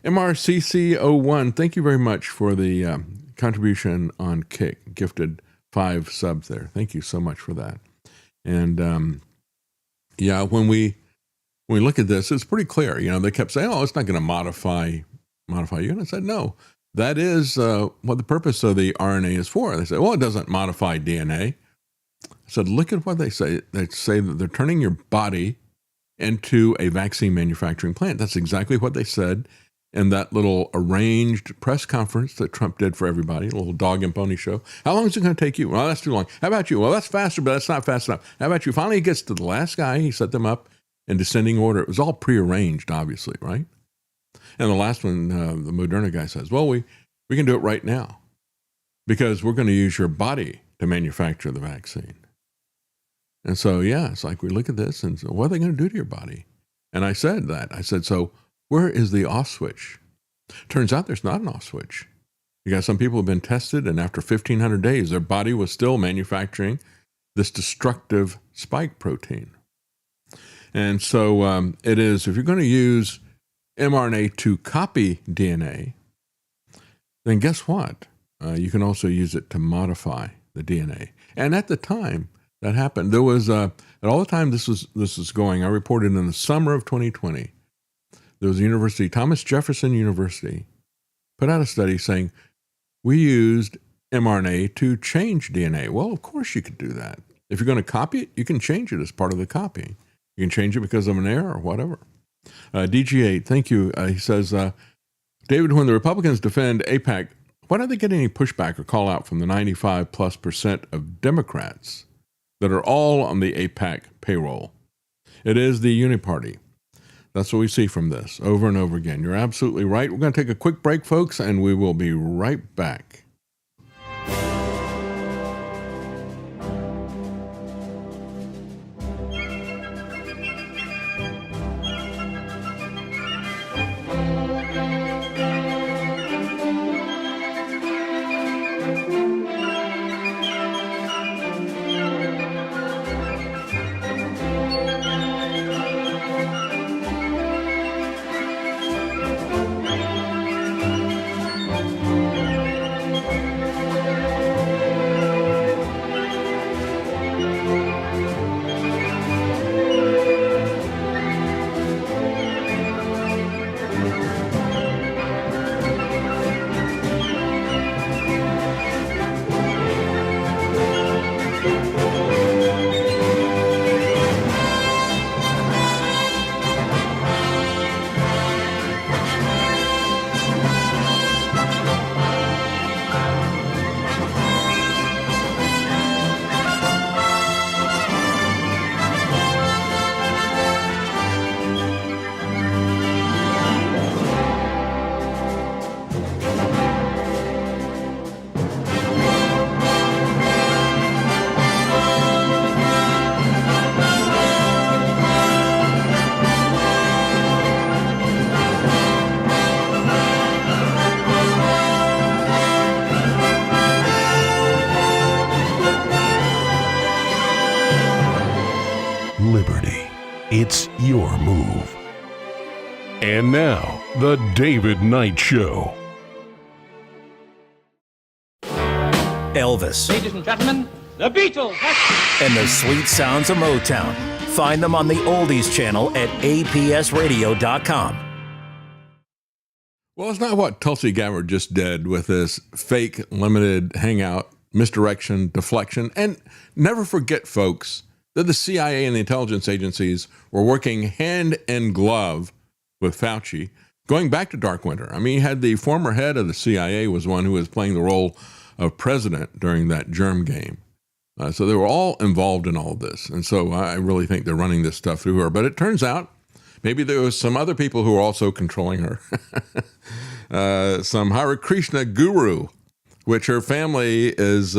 Speaker 2: MRCC01, thank you very much for the contribution on Kick. Gifted 5 subs there. Thank you so much for that. And yeah, when we look at this, it's pretty clear. You know, they kept saying, "Oh, it's not going to modify you," and I said, "No, that is what the purpose of the RNA is for." They said, "Well, it doesn't modify DNA." I said, look at what they say. They say that they're turning your body into a vaccine manufacturing plant. That's exactly what they said in that little arranged press conference that Trump did for everybody, a little dog and pony show. How long is it going to take you? Well, that's too long. How about you? Well, that's faster, but that's not fast enough. How about you? Finally, he gets to the last guy. He set them up in descending order. It was all prearranged, obviously, right? And the last one, the Moderna guy says, well, we can do it right now because we're going to use your body to manufacture the vaccine. And so, yeah, it's like we look at this and so what are they going to do to your body? And I said that. I said, so where is the off switch? Turns out there's not an off switch. You got some people who have been tested, and after 1,500 days, their body was still manufacturing this destructive spike protein. And so it is, if you're going to use mRNA to copy DNA, then guess what? You can also use it to modify the DNA. And at the time that happened, there was, at all the time this was going, I reported in the summer of 2020, there was a university, Thomas Jefferson University, put out a study saying, we used mRNA to change DNA. Well, of course you could do that. If you're going to copy it, you can change it as part of the copy. You can change it because of an error or whatever. DG8, thank you. He says, David, when the Republicans defend AIPAC, why don't they get any pushback or call out from the 95+% of Democrats that are all on the AIPAC payroll? It is the uniparty. That's what we see from this over and over again. You're absolutely right. We're going to take a quick break, folks, and we will be right back.
Speaker 6: It's your move. And now, The David Knight Show.
Speaker 19: Elvis.
Speaker 8: Ladies and gentlemen, the Beatles.
Speaker 19: And the sweet sounds of Motown. Find them on the Oldies channel at apsradio.com.
Speaker 2: Well, it's not what Tulsi Gabbard just did with this fake limited hangout, misdirection, deflection. And never forget, folks, that the CIA and the intelligence agencies were working hand in glove with Fauci, going back to Dark Winter. I mean, you had the former head of the CIA was one who was playing the role of president during that germ game. So they were all involved in all of this. And so I really think they're running this stuff through her. But it turns out maybe there was some other people who were also controlling her. Some Hare Krishna guru, which her family is,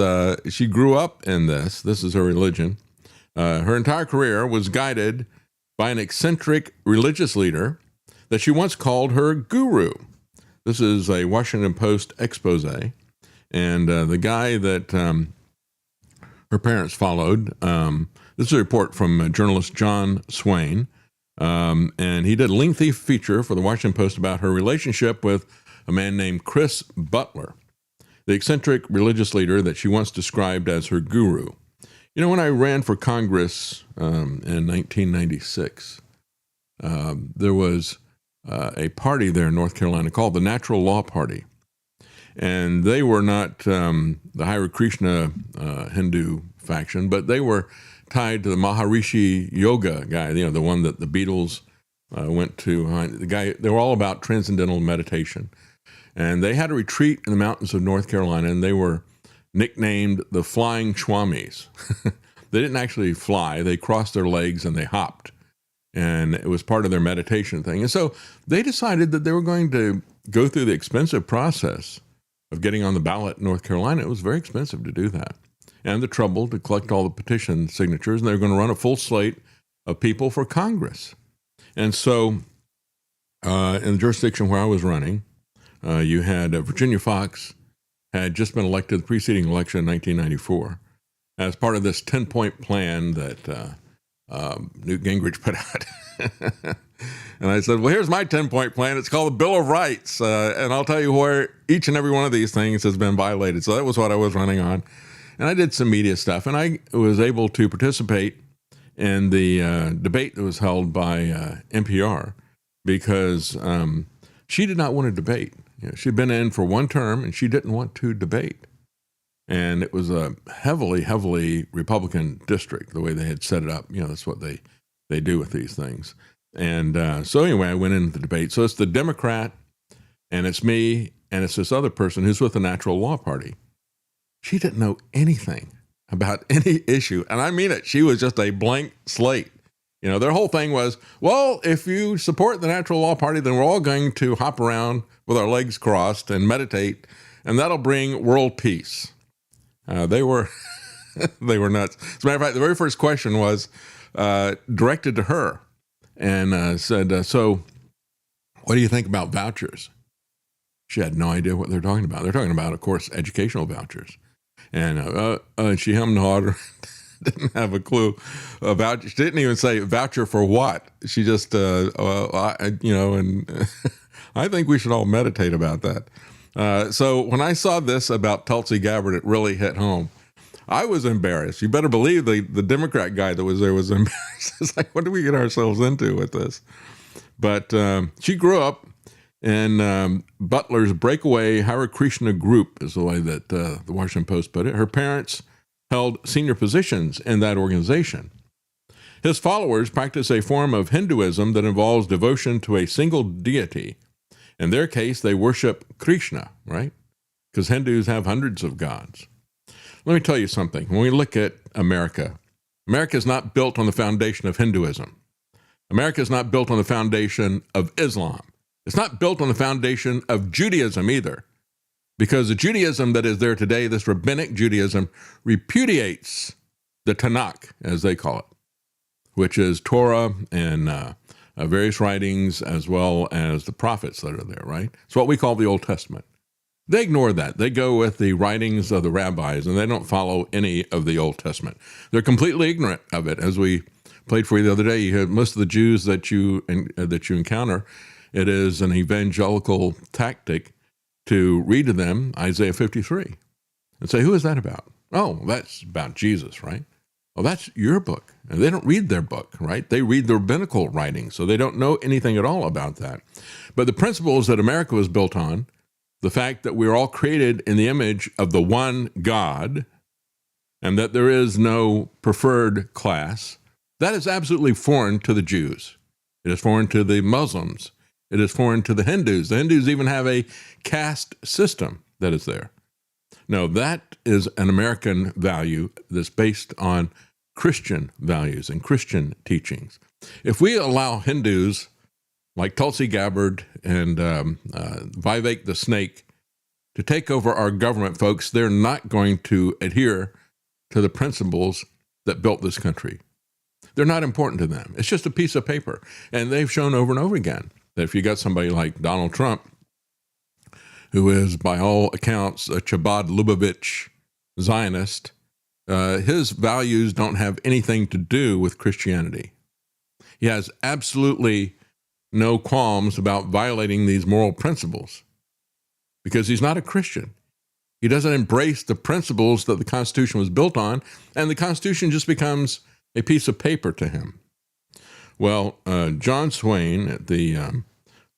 Speaker 2: she grew up in this. This is her religion. Her entire career was guided by an eccentric religious leader that she once called her guru. This is a Washington Post expose. And the guy that her parents followed, this is a report from journalist John Swain. And he did a lengthy feature for the Washington Post about her relationship with a man named Chris Butler, the eccentric religious leader that she once described as her guru. You know, when I ran for Congress in 1996, there was a party there in North Carolina called the Natural Law Party. And they were not the Hare Krishna Hindu faction, but they were tied to the Maharishi Yoga guy, the one that the Beatles went to. The guy, they were all about transcendental meditation. And they had a retreat in the mountains of North Carolina, and they were nicknamed the Flying Swamis. They didn't actually fly. They crossed their legs and they hopped. And it was part of their meditation thing. And so they decided that they were going to go through the expensive process of getting on the ballot in North Carolina. It was very expensive to do that. And the trouble to collect all the petition signatures. And they were going to run a full slate of people for Congress. And so in the jurisdiction where I was running, you had Virginia Fox had just been elected the preceding election in 1994 as part of this 10-point plan that Newt Gingrich put out. And I said, well, here's my 10-point plan. It's called the Bill of Rights. And I'll tell you where each and every one of these things has been violated. So that was what I was running on. And I did some media stuff. And I was able to participate in the debate that was held by NPR because she did not want to debate. She'd been in for one term and she didn't want to debate. And it was a heavily Republican district, the way they had set it up. That's what they do with these things. And so anyway, I went into the debate. So it's the Democrat, and it's me, and it's this other person who's with the Natural Law Party. She didn't know anything about any issue. And I mean it. She was just a blank slate. Their whole thing was, well, if you support the Natural Law Party, then we're all going to hop around with our legs crossed and meditate, and that'll bring world peace. They were they were nuts. As a matter of fact, the very first question was directed to her and said, so what do you think about vouchers? She had no idea what they're talking about. They're talking about, of course, educational vouchers. And she hummed and hawed, didn't have a clue about. She didn't even say voucher for what. She just, and I think we should all meditate about that. So when I saw this about Tulsi Gabbard, it really hit home. I was embarrassed. You better believe the Democrat guy that was there was embarrassed. It's like, what do we get ourselves into with this? But she grew up in Butler's breakaway Hare Krishna group, is the way that the Washington Post put it. Her parents held senior positions in that organization. His followers practice a form of Hinduism that involves devotion to a single deity. In their case, they worship Krishna, right? Because Hindus have hundreds of gods. Let me tell you something. When we look at America, America is not built on the foundation of Hinduism. America is not built on the foundation of Islam. It's not built on the foundation of Judaism either. Because the Judaism that is there today, this rabbinic Judaism, repudiates the Tanakh, as they call it, which is Torah and various writings as well as the prophets that are there, right? It's what we call the Old Testament. They ignore that. They go with the writings of the rabbis, and they don't follow any of the Old Testament. They're completely ignorant of it. As we played for you the other day, you have most of the Jews that you encounter, it is an evangelical tactic to read to them Isaiah 53 and say, who is that about? Oh, that's about Jesus, right? Well, that's your book. And they don't read their book, right? They read the rabbinical writings, so they don't know anything at all about that. But the principles that America was built on, the fact that we're all created in the image of the one God, and that there is no preferred class, that is absolutely foreign to the Jews. It is foreign to the Muslims. It is foreign to the Hindus. The Hindus even have a caste system that is there. No, that is an American value that's based on Christian values and Christian teachings. If we allow Hindus like Tulsi Gabbard and Vivek the Snake to take over our government, folks, they're not going to adhere to the principles that built this country. They're not important to them. It's just a piece of paper. And they've shown over and over again that if you got somebody like Donald Trump, who is by all accounts a Chabad Lubavitch Zionist, his values don't have anything to do with Christianity. He has absolutely no qualms about violating these moral principles because he's not a Christian. He doesn't embrace the principles that the Constitution was built on, and the Constitution just becomes a piece of paper to him. Well, John Swain at the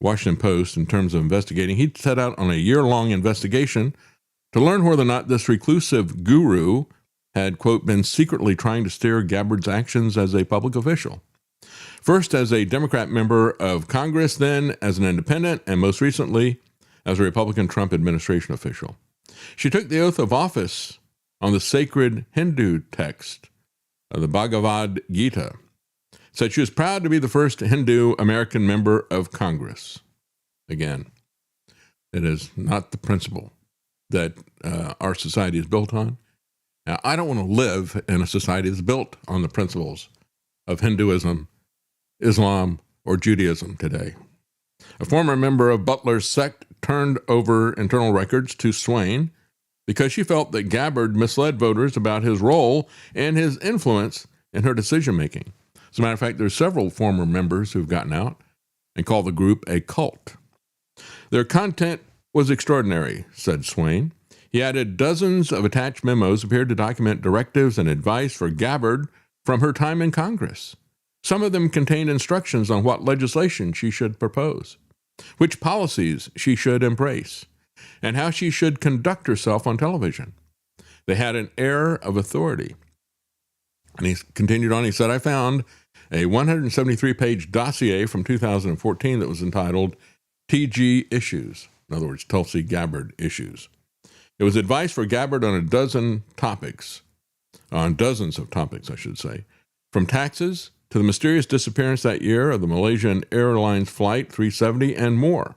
Speaker 2: Washington Post in terms of investigating. He set out on a year-long investigation to learn whether or not this reclusive guru had, quote, been secretly trying to steer Gabbard's actions as a public official. First as a Democrat member of Congress, then as an independent, and most recently as a Republican Trump administration official. She took the oath of office on the sacred Hindu text of the Bhagavad Gita. Said she was proud to be the first Hindu American member of Congress. Again, it is not the principle that our society is built on. Now, I don't want to live in a society that's built on the principles of Hinduism, Islam, or Judaism today. A former member of Butler's sect turned over internal records to Swain because she felt that Gabbard misled voters about his role and his influence in her decision-making. As a matter of fact, there's several former members who've gotten out and called the group a cult. Their content was extraordinary, said Swain. He added dozens of attached memos appeared to document directives and advice for Gabbard from her time in Congress. Some of them contained instructions on what legislation she should propose, which policies she should embrace, and how she should conduct herself on television. They had an air of authority. And he continued on, he said, I found a 173-page dossier from 2014 that was entitled TG Issues. In other words, Tulsi Gabbard Issues. It was advice for Gabbard on dozens of topics, I should say, from taxes to the mysterious disappearance that year of the Malaysian Airlines Flight 370 and more.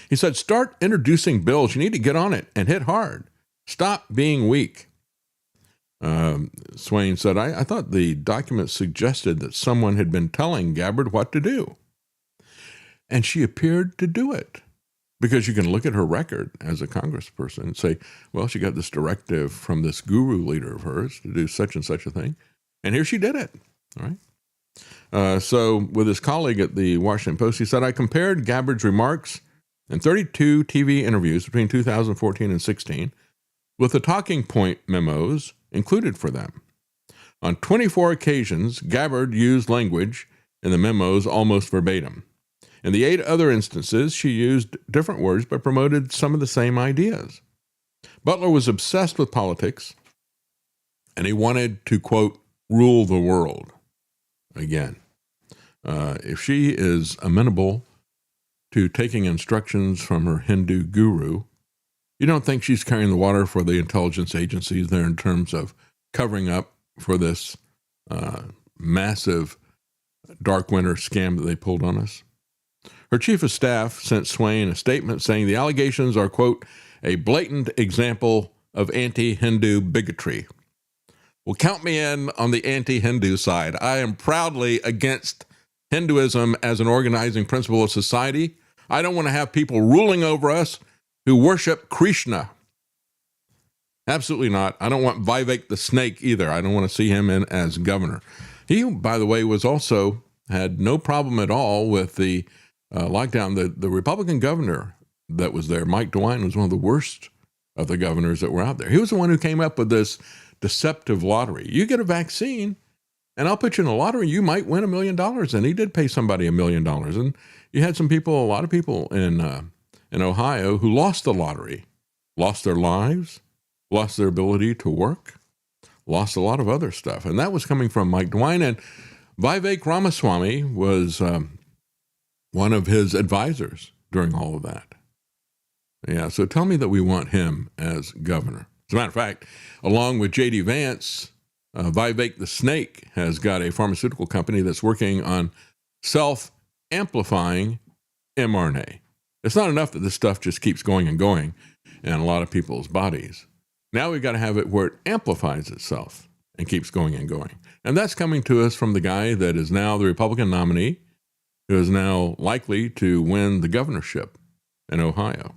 Speaker 2: He said, start introducing bills. You need to get on it and hit hard. Stop being weak. Swain said, I thought the document suggested that someone had been telling Gabbard what to do. And she appeared to do it. Because you can look at her record as a congressperson and say, well, she got this directive from this guru leader of hers to do such and such a thing. And here she did it. All right. So with his colleague at the Washington Post, he said, I compared Gabbard's remarks in 32 TV interviews between 2014 and 16 with the talking point memos included for them. On 24 occasions, Gabbard used language in the memos almost verbatim. In the 8 other instances, she used different words but promoted some of the same ideas. Butler was obsessed with politics, and he wanted to, quote, rule the world. Again, if she is amenable to taking instructions from her Hindu guru, you don't think she's carrying the water for the intelligence agencies there in terms of covering up for this massive dark winter scam that they pulled on us? Her chief of staff sent Swain a statement saying the allegations are, quote, a blatant example of anti-Hindu bigotry. Well, count me in on the anti-Hindu side. I am proudly against Hinduism as an organizing principle of society. I don't want to have people ruling over us who worship Krishna. Absolutely not. I don't want Vivek the Snake either. I don't want to see him in as governor. He, by the way, had no problem at all with the lockdown. The Republican governor that was there, Mike DeWine, was one of the worst of the governors that were out there. He was the one who came up with this deceptive lottery. You get a vaccine, and I'll put you in a lottery. You might win $1 million. And he did pay somebody $1 million. And you had a lot of people in Ohio who lost the lottery, lost their lives, lost their ability to work, lost a lot of other stuff. And that was coming from Mike DeWine. And Vivek Ramaswamy was one of his advisors during all of that. Yeah, so tell me that we want him as governor. As a matter of fact, along with J.D. Vance, Vivek the Snake has got a pharmaceutical company that's working on self-amplifying mRNA. It's not enough that this stuff just keeps going and going in a lot of people's bodies. Now we've got to have it where it amplifies itself and keeps going and going. And that's coming to us from the guy that is now the Republican nominee, who is now likely to win the governorship in Ohio.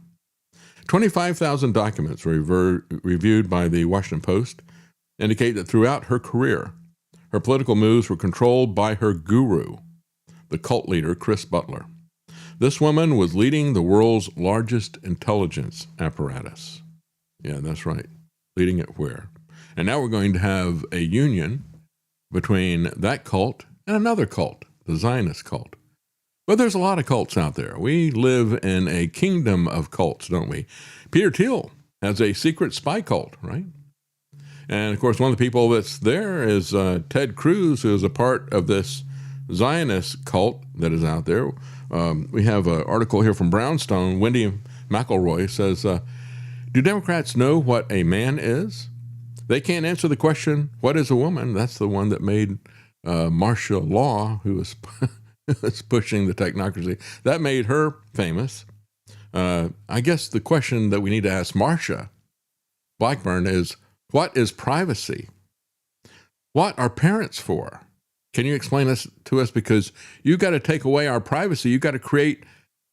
Speaker 2: 25,000 documents reviewed by the Washington Post indicate that throughout her career, her political moves were controlled by her guru, the cult leader, Chris Butler. This woman was leading the world's largest intelligence apparatus. Yeah, that's right. Leading it where? And now we're going to have a union between that cult and another cult, the Zionist cult. But there's a lot of cults out there. We live in a kingdom of cults, don't we? Peter Thiel has a secret spy cult, right? And, of course, one of the people that's there is Ted Cruz, who is a part of this Zionist cult that is out there. We have an article here from Brownstone. Wendy McElroy says, do Democrats know what a man is? They can't answer the question, what is a woman? That's the one that made Marcia Law, who was pushing the technocracy. That made her famous. I guess the question that we need to ask Marsha Blackburn is, what is privacy? What are parents for? Can you explain this to us? Because you got to take away our privacy. You got to create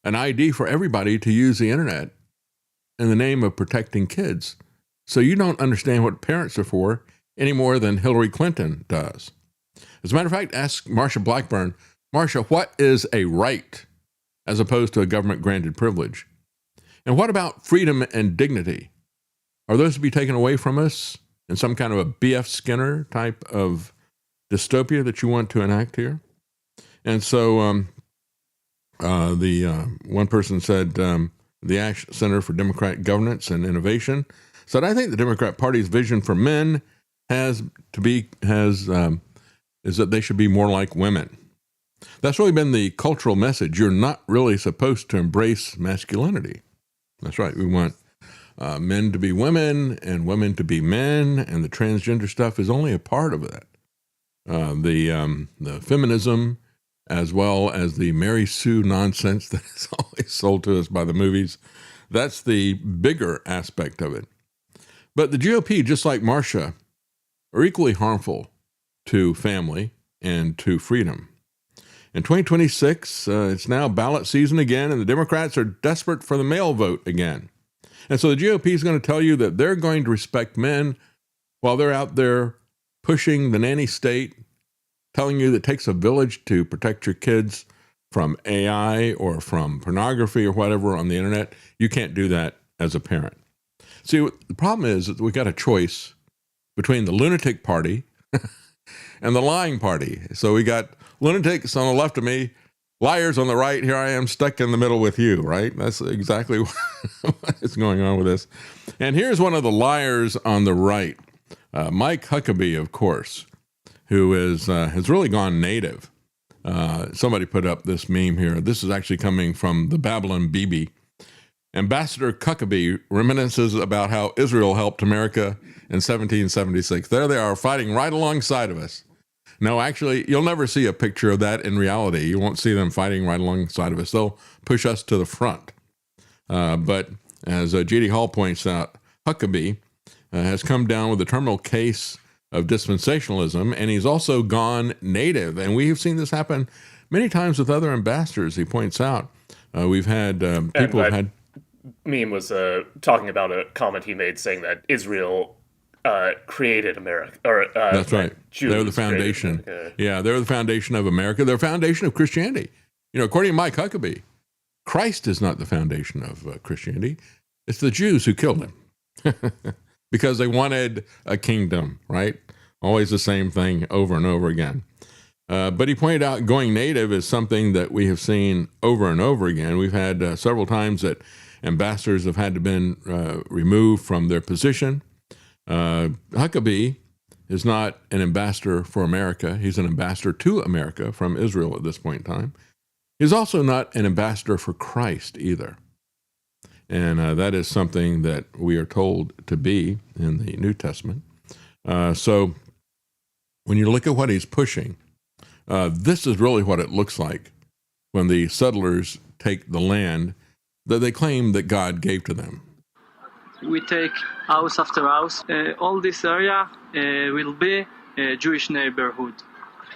Speaker 2: an ID for everybody to use the internet in the name of protecting kids. So you don't understand what parents are for any more than Hillary Clinton does. As a matter of fact, ask Marsha Blackburn, Marsha, what is a right as opposed to a government-granted privilege? And what about freedom and dignity? Are those to be taken away from us in some kind of a B.F. Skinner type of dystopia that you want to enact here? And so one person said, the Ash Center for Democratic Governance and Innovation said, I think the Democrat Party's vision for men is that they should be more like women. That's really been the cultural message. You're not really supposed to embrace masculinity. That's right. We want men to be women and women to be men, and the transgender stuff is only a part of that. The feminism, as well as the Mary Sue nonsense that is always sold to us by the movies, that's the bigger aspect of it. But the GOP, just like Marsha, are equally harmful to family and to freedom. In 2026, it's now ballot season again, and the Democrats are desperate for the mail vote again. And so the GOP is going to tell you that they're going to respect men while they're out there pushing the nanny state, telling you that it takes a village to protect your kids from AI or from pornography or whatever on the internet. You can't do that as a parent. See, the problem is that we got a choice between the lunatic party and the lying party. So we got lunatics on the left of me, liars on the right. Here I am stuck in the middle with you, right? That's exactly what is going on with this. And here's one of the liars on the right, Mike Huckabee, of course, who has really gone native. Somebody put up this meme here. This is actually coming from the Babylon Bibi. Ambassador Huckabee reminisces about how Israel helped America in 1776. There they are, fighting right alongside of us. No, actually, you'll never see a picture of that in reality. You won't see them fighting right alongside of us. They'll push us to the front. But as J.D. Hall points out, Huckabee has come down with a terminal case of dispensationalism, and he's also gone native. And we have seen this happen many times with other ambassadors, he points out. We've had people have had...
Speaker 9: Meme was talking about a comment he made saying that Israel created America.
Speaker 2: That's right.
Speaker 9: Jews
Speaker 2: they're the foundation. Yeah, they're the foundation of America. They're the foundation of Christianity. You know, according to Mike Huckabee, Christ is not the foundation of Christianity. It's the Jews who killed him because they wanted a kingdom, right? Always the same thing over and over again. But he pointed out going native is something that we have seen over and over again. We've had several times that ambassadors have had to been removed from their position. Huckabee is not an ambassador for America. He's an ambassador to America from Israel at this point in time. He's also not an ambassador for Christ either. And that is something that we are told to be in the New Testament. So when you look at what he's pushing, this is really what it looks like when the settlers take the land that they claim that God gave to them.
Speaker 7: We take house after house. All this area will be a Jewish neighborhood.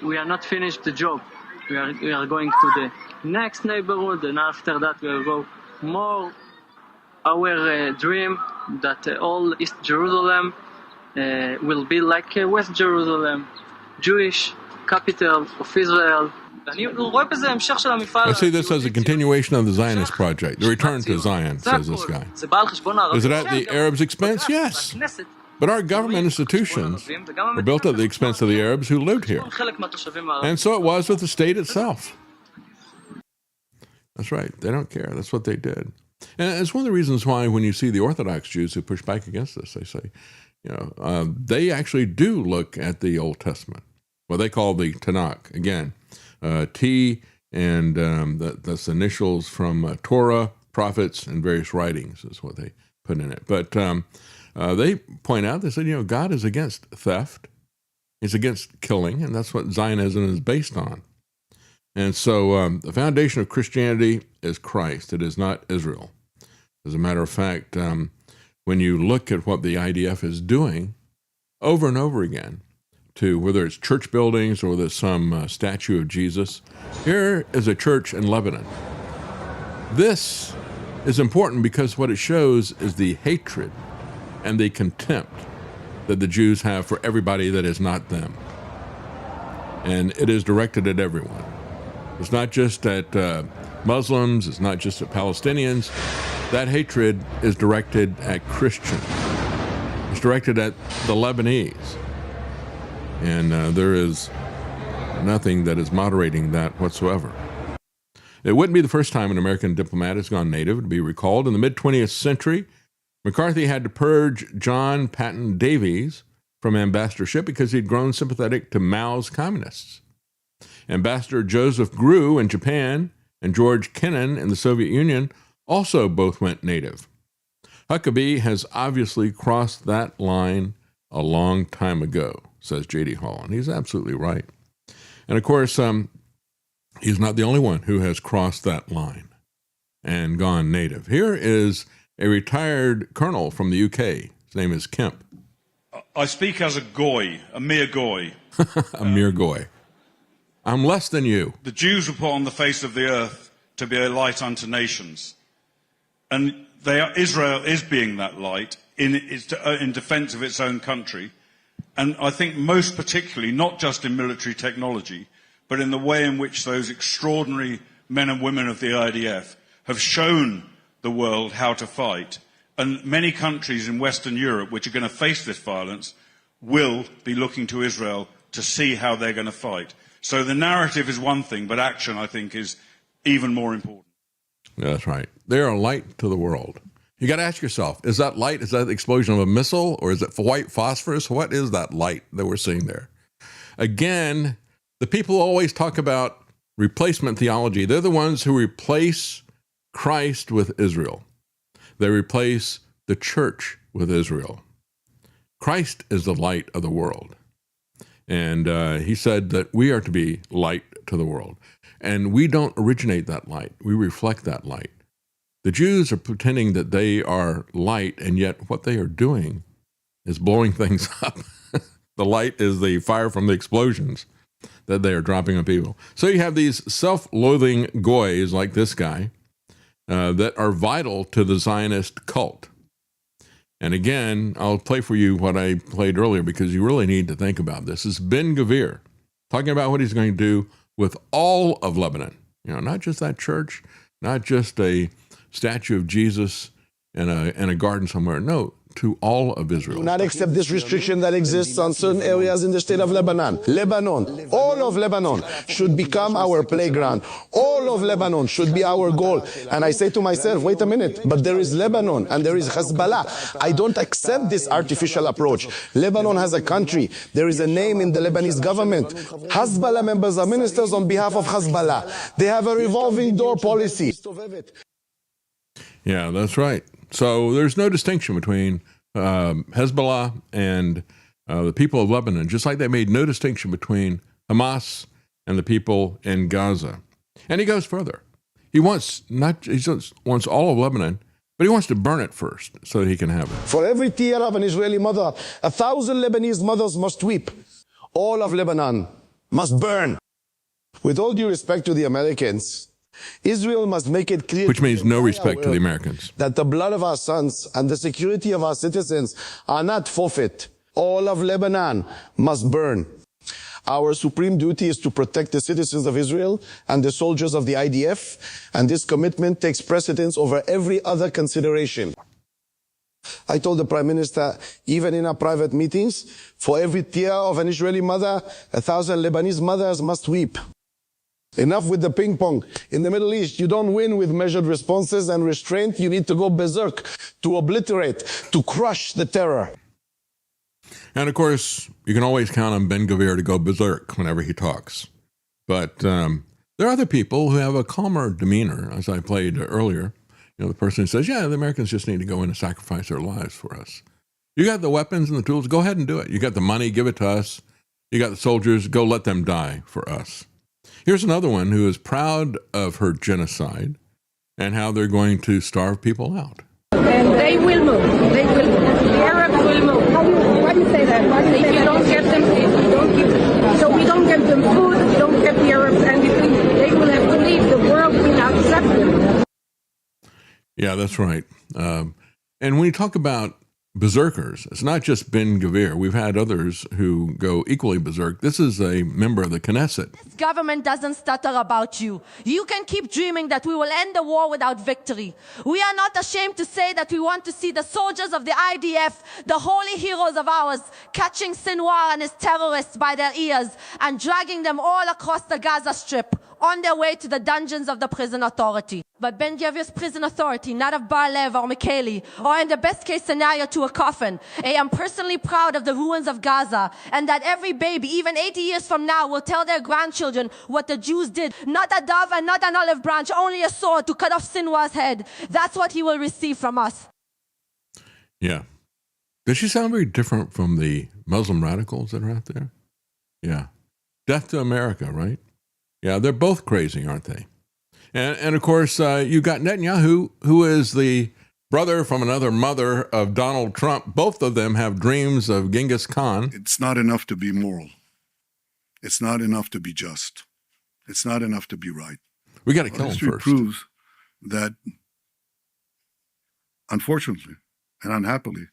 Speaker 7: We are not finished the job. We are going to the next neighborhood, and after that we will go more. Our dream that all East Jerusalem will be like West Jerusalem, Jewish capital of Israel.
Speaker 2: I see this as a continuation of the Zionist project, the return to Zion, says this guy. Is it at the Arabs' expense? Yes. But our government institutions were built at the expense of the Arabs who lived here. And so it was with the state itself. That's right. They don't care. That's what they did. And it's one of the reasons why when you see the Orthodox Jews who push back against this, they say, they actually do look at the Old Testament, what they call the Tanakh. Again, T, and that's initials from Torah, prophets, and various writings is what they put in it. But they point out, they said, God is against theft. He's against killing, and that's what Zionism is based on. And so the foundation of Christianity is Christ. It is not Israel. As a matter of fact, when you look at what the IDF is doing over and over again, to whether it's church buildings or there's some statue of Jesus, here is a church in Lebanon. This is important because what it shows is the hatred and the contempt that the Jews have for everybody that is not them. And it is directed at everyone. It's not just at Muslims, it's not just at Palestinians. That hatred is directed at Christians. It's directed at the Lebanese. And there is nothing that is moderating that whatsoever. It wouldn't be the first time an American diplomat has gone native. To be recalled, in the mid-20th century, McCarthy had to purge John Patton Davies from ambassadorship because he'd grown sympathetic to Mao's communists. Ambassador Joseph Grew in Japan and George Kennan in the Soviet Union also both went native. Huckabee has obviously crossed that line a long time ago, says J.D. Hall, and he's absolutely right. And of course, he's not the only one who has crossed that line and gone native. Here is a retired colonel from the UK. His name is Kemp.
Speaker 10: I speak as a goy, a mere goy.
Speaker 2: A mere goy. I'm less than you.
Speaker 10: The Jews were put on the face of the earth to be a light unto nations. And Israel is being that light in defense of its own country. And I think most particularly, not just in military technology, but in the way in which those extraordinary men and women of the IDF have shown the world how to fight. And many countries in Western Europe, which are going to face this violence, will be looking to Israel to see how they're going to fight. So the narrative is one thing, but action, I think, is even more important.
Speaker 2: That's right. They're a light to the world. You got to ask yourself, is that light, is that the explosion of a missile, or is it white phosphorus? What is that light that we're seeing there? Again, the people always talk about replacement theology. They're the ones who replace Christ with Israel. They replace the church with Israel. Christ is the light of the world. And he said that we are to be light to the world. And we don't originate that light. We reflect that light. The Jews are pretending that they are light, and yet what they are doing is blowing things up. The light is the fire from the explosions that they are dropping on people. So you have these self-loathing goys like this guy that are vital to the Zionist cult. And again, I'll play for you what I played earlier because you really need to think about this. This is Ben-Gvir talking about what he's going to do with all of Lebanon. Not just that church, not just a statue of Jesus in a garden somewhere. No, to all of Israel.
Speaker 11: Do not accept this restriction that exists on certain areas in the state of Lebanon. Lebanon, all of Lebanon should become our playground. All of Lebanon should be our goal. And I say to myself, wait a minute, but there is Lebanon and there is Hezbollah. I don't accept this artificial approach. Lebanon has a country. There is a name in the Lebanese government. Hezbollah members are ministers on behalf of Hezbollah. They have a revolving door policy.
Speaker 2: Yeah, that's right. So there's no distinction between Hezbollah and the people of Lebanon, just like they made no distinction between Hamas and the people in Gaza. And he goes further. He wants all of Lebanon, but he wants to burn it first so that he can have it.
Speaker 11: For every tear of an Israeli mother, 1,000 Lebanese mothers must weep. All of Lebanon must burn. With all due respect to the Americans, Israel must make it clear,
Speaker 2: which means no respect to the Americans,
Speaker 11: that the blood of our sons and the security of our citizens are not forfeit. All of Lebanon must burn. Our supreme duty is to protect the citizens of Israel and the soldiers of the IDF, and this commitment takes precedence over every other consideration. I told the Prime Minister, even in our private meetings, for every tear of an Israeli mother, 1,000 Lebanese mothers must weep. Enough with the ping pong. In the Middle East, you don't win with measured responses and restraint. You need to go berserk, to obliterate, to crush the terror.
Speaker 2: And of course, you can always count on Ben-Gvir to go berserk whenever he talks. But there are other people who have a calmer demeanor, as I played earlier. You know, the person who says, yeah, the Americans just need to go in and sacrifice their lives for us. You got the weapons and the tools, go ahead and do it. You got the money, give it to us. You got the soldiers, go let them die for us. Here's another one who is proud of her genocide and how they're going to starve people out.
Speaker 14: And they will move. They will move. The Arabs will move. Why do you say that? If you don't get them, so we don't get them food, we don't get the Arabs anything, they will have to leave. The world will not accept them.
Speaker 2: Yeah, that's right. And when you talk about berserkers, it's not just Ben-Gvir. We've had others who go equally berserk. This is a member of the Knesset.
Speaker 12: This government doesn't stutter about you. You can keep dreaming that we will end the war without victory. We are not ashamed to say that we want to see the soldiers of the IDF, the holy heroes of ours, catching Sinwar and his terrorists by their ears and dragging them all across the Gaza Strip on their way to the dungeons of the prison authority. But Ben-Gvir's prison authority, not of Bar-Lev or Mikhaili, or in the best case scenario to a coffin. I am personally proud of the ruins of Gaza, and that every baby, even 80 years from now, will tell their grandchildren what the Jews did. Not a dove and not an olive branch, only a sword to cut off Sinwar's head. That's what he will receive from us.
Speaker 2: Yeah. Does she sound very different from the Muslim radicals that are out there? Yeah. Death to America, right? Yeah, they're both crazy, aren't they? And of course, you got Netanyahu, who is the brother from another mother of Donald Trump. Both of them have dreams of Genghis Khan.
Speaker 13: It's not enough to be moral. It's not enough to be just. It's not enough to be right.
Speaker 2: We got to kill him first.
Speaker 13: History proves that, unfortunately and unhappily,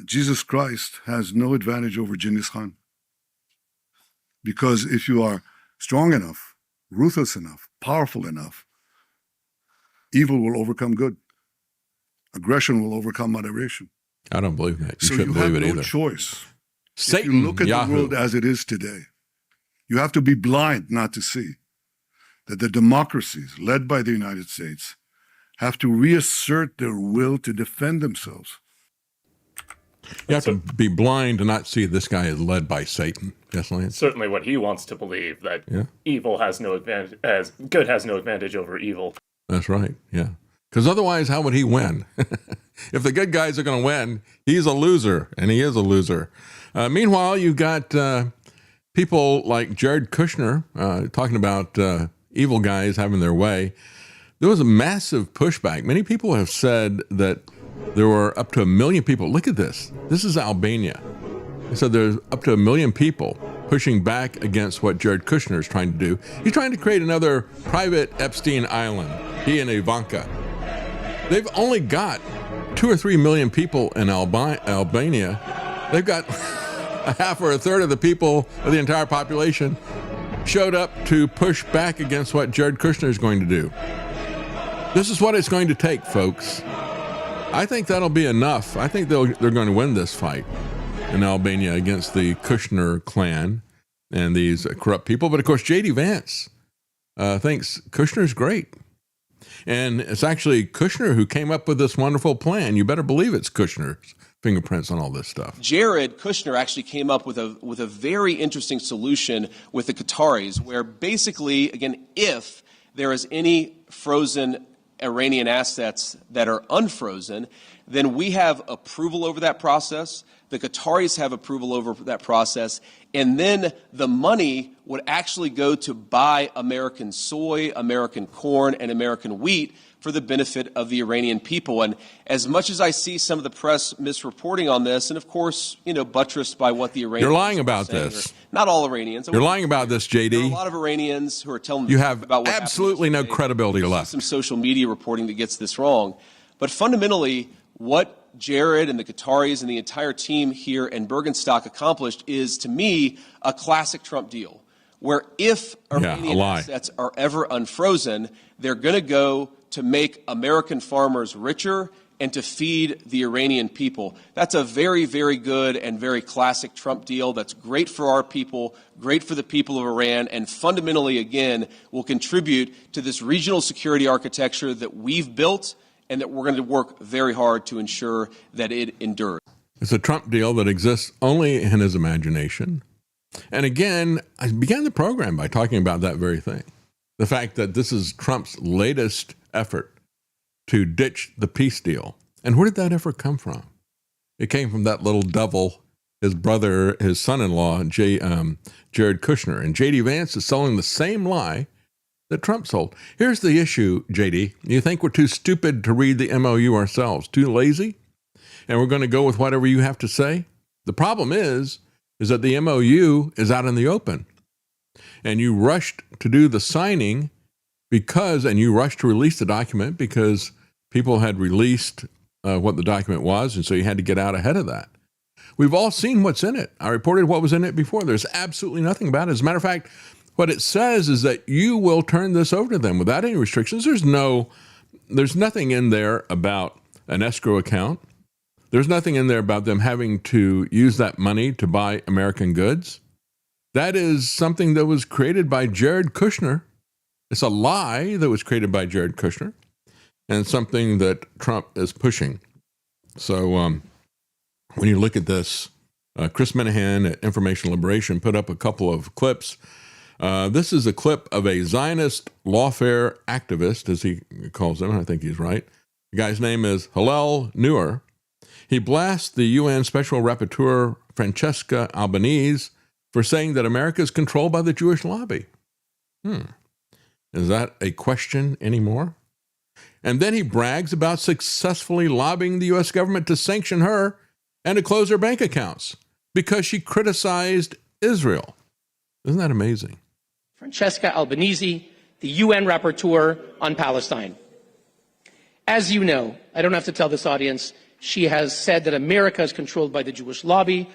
Speaker 13: Jesus Christ has no advantage over Genghis Khan. Because if you are strong enough, ruthless enough, powerful enough, evil will overcome good. Aggression will overcome moderation.
Speaker 2: I don't believe that. You
Speaker 13: so
Speaker 2: shouldn't
Speaker 13: you have
Speaker 2: believe it
Speaker 13: no
Speaker 2: either.
Speaker 13: choice.
Speaker 2: Satan,
Speaker 13: if you look at
Speaker 2: Yahoo.
Speaker 13: the world as it is today, you have to be blind not to see that the democracies led by the United States have to reassert their will to defend themselves.
Speaker 2: You have to be blind to not see this guy is led by Satan. Yes, Lance?
Speaker 9: Certainly what he wants to believe, that evil has no advantage, as good has no advantage over evil.
Speaker 2: That's right, yeah. Because otherwise, how would he win? If the good guys are going to win, he's a loser, and he is a loser. Meanwhile, you've got people like Jared Kushner talking about evil guys having their way. There was a massive pushback. Many people have said that there were up to 1 million people. Look at this. This is Albania. They said there's up to 1 million people pushing back against what Jared Kushner is trying to do. He's trying to create another private Epstein Island, he and Ivanka. They've only got 2 or 3 million people in Albania. They've got a half or a third of the people of the entire population showed up to push back against what Jared Kushner is going to do. This is what it's going to take, folks. I think that'll be enough. I think they're going to win this fight in Albania against the Kushner clan and these corrupt people. But of course, J.D. Vance thinks Kushner's great. And it's actually Kushner who came up with this wonderful plan. You better believe it's Kushner's fingerprints on all this stuff.
Speaker 23: Jared Kushner actually came up with a very interesting solution with the Qataris, where basically, again, if there is any frozen Iranian assets that are unfrozen, then we have approval over that process. The Qataris have approval over that process. And then the money would actually go to buy American soy, American corn, and American wheat for the benefit of the Iranian people. And as much as I see some of the press misreporting on this, and of course, buttressed by what the Iranians
Speaker 2: You're lying
Speaker 23: are
Speaker 2: about
Speaker 23: saying,
Speaker 2: this.
Speaker 23: Not all Iranians.
Speaker 2: You're lying about this, JD.
Speaker 23: There are a lot of Iranians who are telling
Speaker 2: You
Speaker 23: the
Speaker 2: have
Speaker 23: truth about what
Speaker 2: absolutely no
Speaker 23: happened
Speaker 2: credibility
Speaker 23: yesterday.
Speaker 2: left.
Speaker 23: Some social media reporting that gets this wrong. But fundamentally, what Jared and the Qataris and the entire team here in Bergenstock accomplished is, to me, a classic Trump deal, where if Iranian assets are ever unfrozen, they're going to go to make American farmers richer and to feed the Iranian people. That's a very, very good and very classic Trump deal. That's great for our people, great for the people of Iran, and fundamentally, again, will contribute to this regional security architecture that we've built and that we're going to work very hard to ensure that it endures.
Speaker 2: It's a Trump deal that exists only in his imagination. And again, I began the program by talking about that very thing. The fact that this is Trump's latest effort to ditch the peace deal. And where did that effort come from? It came from that little devil, his brother, his son-in-law, Jared Kushner. And J.D. Vance is selling the same lie that Trump sold. Here's the issue, J.D. You think we're too stupid to read the MOU ourselves, too lazy, and we're going to go with whatever you have to say? The problem is that the MOU is out in the open. And you rushed to do the signing and you rushed to release the document because people had released what the document was, and so you had to get out ahead of that. We've all seen what's in it. I reported what was in it before. There's absolutely nothing about it. As a matter of fact, what it says is that you will turn this over to them without any restrictions. There's nothing in there about an escrow account. There's nothing in there about them having to use that money to buy American goods. That is something that was created by Jared Kushner. It's a lie that was created by Jared Kushner and something that Trump is pushing. So when you look at this, Chris Minahan at Information Liberation put up a couple of clips. This is a clip of a Zionist lawfare activist, as he calls him. I think he's right. The guy's name is Hillel Neuer. He blasts the UN Special Rapporteur Francesca Albanese for saying that America is controlled by the Jewish lobby. Is that a question anymore? And then he brags about successfully lobbying the U.S. government to sanction her and to close her bank accounts because she criticized Israel. Isn't that amazing?
Speaker 8: Francesca Albanese, the UN rapporteur on Palestine. As you know, I don't have to tell this audience, she has said that America is controlled by the Jewish lobby.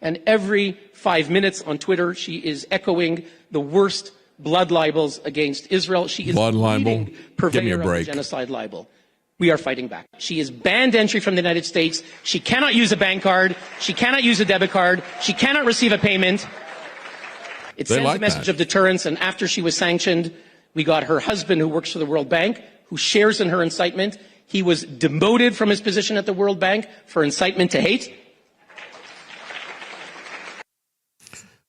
Speaker 8: And every 5 minutes on Twitter, she is echoing the worst blood libels against Israel. She is
Speaker 2: blood libel. Give me a
Speaker 8: purveyor of
Speaker 2: break.
Speaker 8: the genocide libel. We are fighting back. She is banned entry from the United States. She cannot use a bank card. She cannot use a debit card. She cannot receive a payment. It
Speaker 2: They
Speaker 8: sends
Speaker 2: like
Speaker 8: a message
Speaker 2: that.
Speaker 8: of deterrence. And after she was sanctioned, we got her husband, who works for the World Bank, who shares in her incitement. He was demoted from his position at the World Bank for incitement to hate.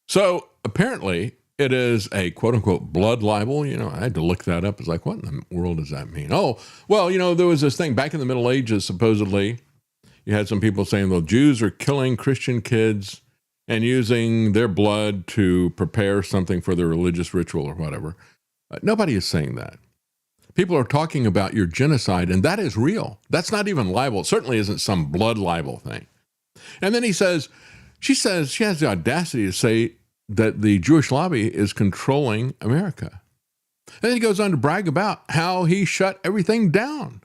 Speaker 2: So apparently it is a quote unquote blood libel. You know, I had to look that up. It's like, what in the world does that mean? Oh, well, you know, there was this thing back in the Middle Ages, supposedly. You had some people saying, well, Jews are killing Christian kids and using their blood to prepare something for their religious ritual or whatever. Nobody is saying that. People are talking about your genocide, and that is real. That's not even libel. It certainly isn't some blood libel thing. And then she has the audacity to say that the Jewish lobby is controlling America. And then he goes on to brag about how he shut everything down.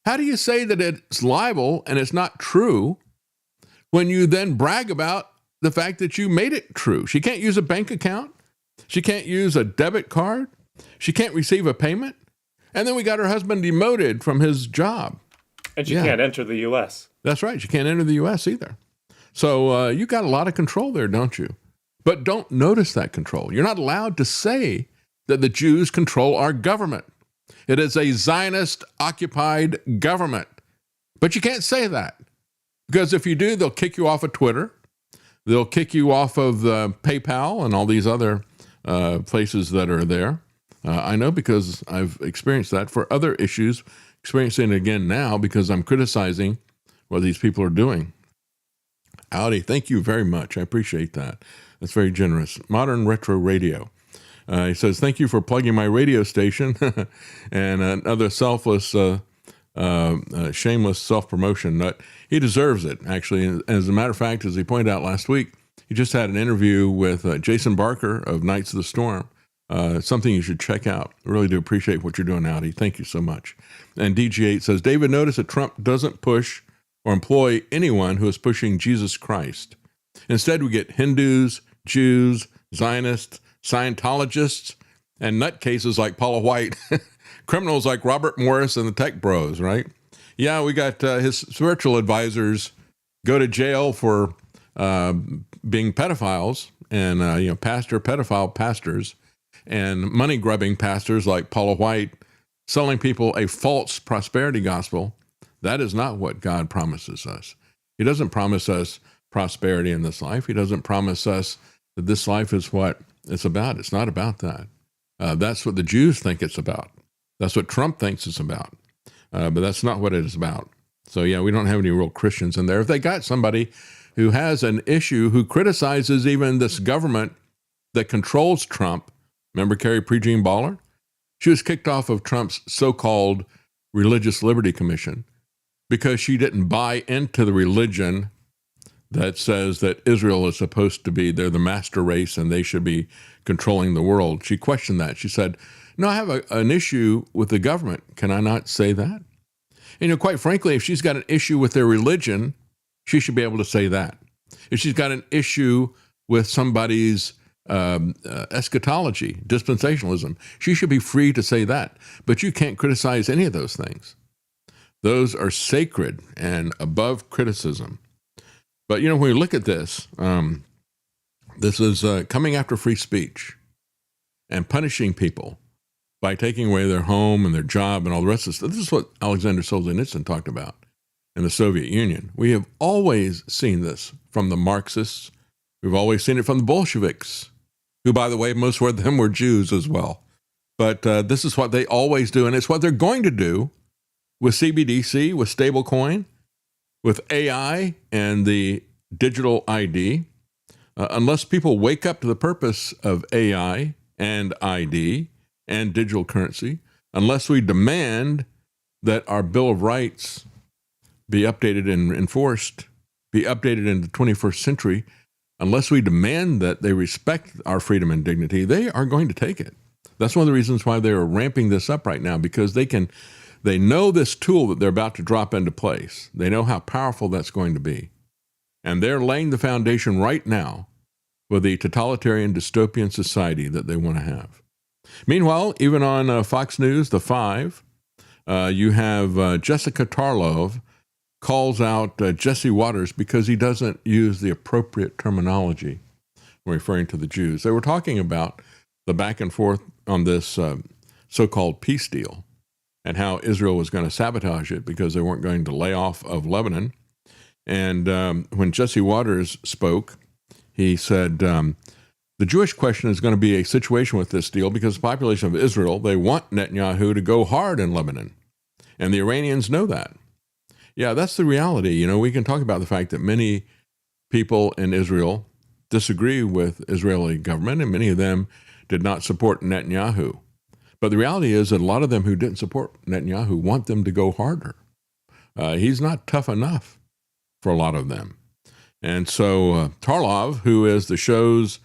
Speaker 2: How do you say that it's libel and it's not true when you then brag about the fact that you made it true? She can't use a bank account. She can't use a debit card. She can't receive a payment. And then we got her husband demoted from his job.
Speaker 9: And she can't enter the U.S.
Speaker 2: That's right. She can't enter the U.S. either. So you got a lot of control there, don't you? But don't notice that control. You're not allowed to say that the Jews control our government. It is a Zionist-occupied government. But you can't say that. Because if you do, they'll kick you off of Twitter. They'll kick you off of PayPal and all these other places that are there. I know because I've experienced that for other issues, experiencing it again now because I'm criticizing what these people are doing. Audi, thank you very much. I appreciate that. That's very generous. Modern Retro Radio. He says, thank you for plugging my radio station and another selfless, shameless self-promotion. He deserves it, actually. As a matter of fact, as he pointed out last week, he just had an interview with Jason Barker of Knights of the Storm. Something you should check out. I really do appreciate what you're doing, Audi. Thank you so much. And DG8 says, David, notice that Trump doesn't push or employ anyone who is pushing Jesus Christ. Instead, we get Hindus, Jews, Zionists, Scientologists, and nutcases like Paula White, criminals like Robert Morris and the Tech Bros, right? Yeah, we got his spiritual advisors go to jail for being pedophiles and, pedophile pastors and money-grubbing pastors like Paula White selling people a false prosperity gospel. That is not what God promises us. He doesn't promise us prosperity in this life. He doesn't promise us that this life is what it's about. It's not about that. That's what the Jews think it's about. That's what Trump thinks it's about. But that's not what it is about. So, yeah, we don't have any real Christians in there. If they got somebody who has an issue, who criticizes even this government that controls Trump, remember Carrie Prejean Baller? She was kicked off of Trump's so-called Religious Liberty Commission because she didn't buy into the religion that says that Israel is supposed to be, they're the master race and they should be controlling the world. She questioned that. She said, no, I have an issue with the government. Can I not say that? And, quite frankly, if she's got an issue with their religion, she should be able to say that. If she's got an issue with somebody's eschatology, dispensationalism, she should be free to say that. But you can't criticize any of those things. Those are sacred and above criticism. But, when we look at this, this is coming after free speech and punishing people by taking away their home and their job and all the rest of stuff. This is what Alexander Solzhenitsyn talked about in the Soviet Union. We have always seen this from the Marxists. We've always seen it from the Bolsheviks, who, by the way, most of them were Jews as well. But this is what they always do, and it's what they're going to do with CBDC, with stablecoin, with AI and the digital ID. Unless people wake up to the purpose of AI and ID and digital currency, unless we demand that our Bill of Rights be updated and enforced, be updated in the 21st century, unless we demand that they respect our freedom and dignity, they are going to take it. That's one of the reasons why they are ramping this up right now, because they know this tool that they're about to drop into place. They know how powerful that's going to be. And they're laying the foundation right now for the totalitarian dystopian society that they want to have. Meanwhile, even on Fox News, The Five, you have Jessica Tarlov calls out Jesse Waters because he doesn't use the appropriate terminology when referring to the Jews. They were talking about the back and forth on this so-called peace deal and how Israel was going to sabotage it because they weren't going to lay off of Lebanon. And when Jesse Waters spoke, he said, the Jewish question is going to be a situation with this deal because the population of Israel, they want Netanyahu to go hard in Lebanon. And the Iranians know that. Yeah, that's the reality. We can talk about the fact that many people in Israel disagree with Israeli government, and many of them did not support Netanyahu. But the reality is that a lot of them who didn't support Netanyahu want them to go harder. He's not tough enough for a lot of them. And so Tarlov, who is the show's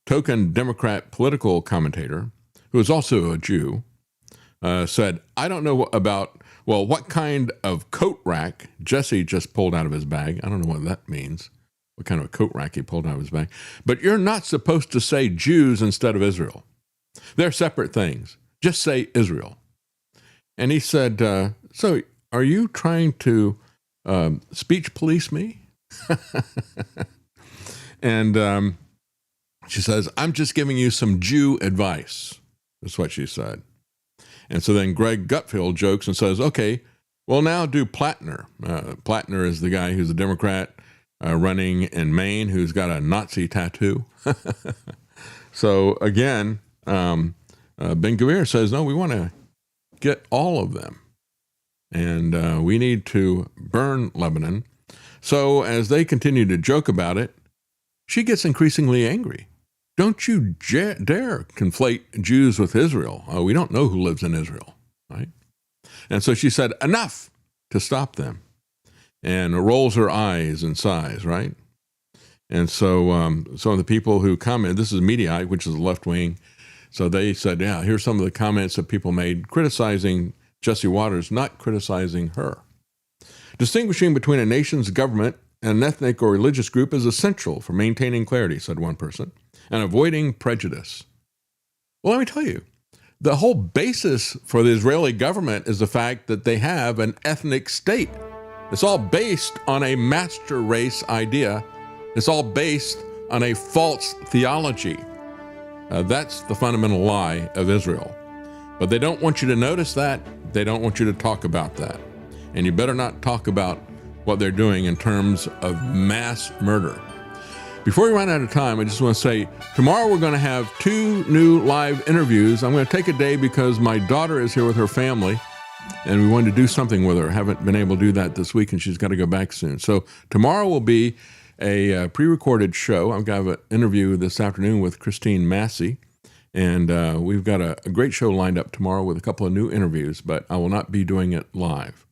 Speaker 2: token Democrat political commentator, who is also a Jew, said, I don't know about, what kind of coat rack Jesse just pulled out of his bag. I don't know what that means, what kind of a coat rack he pulled out of his bag. But you're not supposed to say Jews instead of Israel. They're separate things. Just say Israel. And he said, so are you trying to speech police me? And she says, I'm just giving you some Jew advice. That's what she said. And so then Greg Gutfeld jokes and says, okay, well, now do Plattner. Plattner is the guy who's a Democrat running in Maine who's got a Nazi tattoo. So again, Ben-Gvir says, no, we want to get all of them. And we need to burn Lebanon. So as they continue to joke about it, she gets increasingly angry. Don't you dare conflate Jews with Israel. We don't know who lives in Israel, right? And so she said, enough, to stop them. And rolls her eyes and sighs, right? And so some of the people who comment, this is Mediaite, which is the left wing, so they said, yeah, here's some of the comments that people made criticizing Jesse Waters, not criticizing her. Distinguishing between a nation's government and an ethnic or religious group is essential for maintaining clarity, said one person, and avoiding prejudice. Well, let me tell you, The whole basis for the Israeli government is the fact that they have an ethnic state. It's all based on a master race idea. It's all based on a false theology. That's the fundamental lie of Israel. But they don't want you to notice that. They don't want you to talk about that. And you better not talk about what they're doing in terms of mass murder. Before we run out of time, I just want to say, tomorrow we're going to have 2 new live interviews. I'm going to take a day because my daughter is here with her family, and we wanted to do something with her. Haven't been able to do that this week, and she's got to go back soon. So tomorrow will be a pre-recorded show. I'm going to have an interview this afternoon with Christine Massey, and we've got a great show lined up tomorrow with a couple of new interviews, but I will not be doing it live.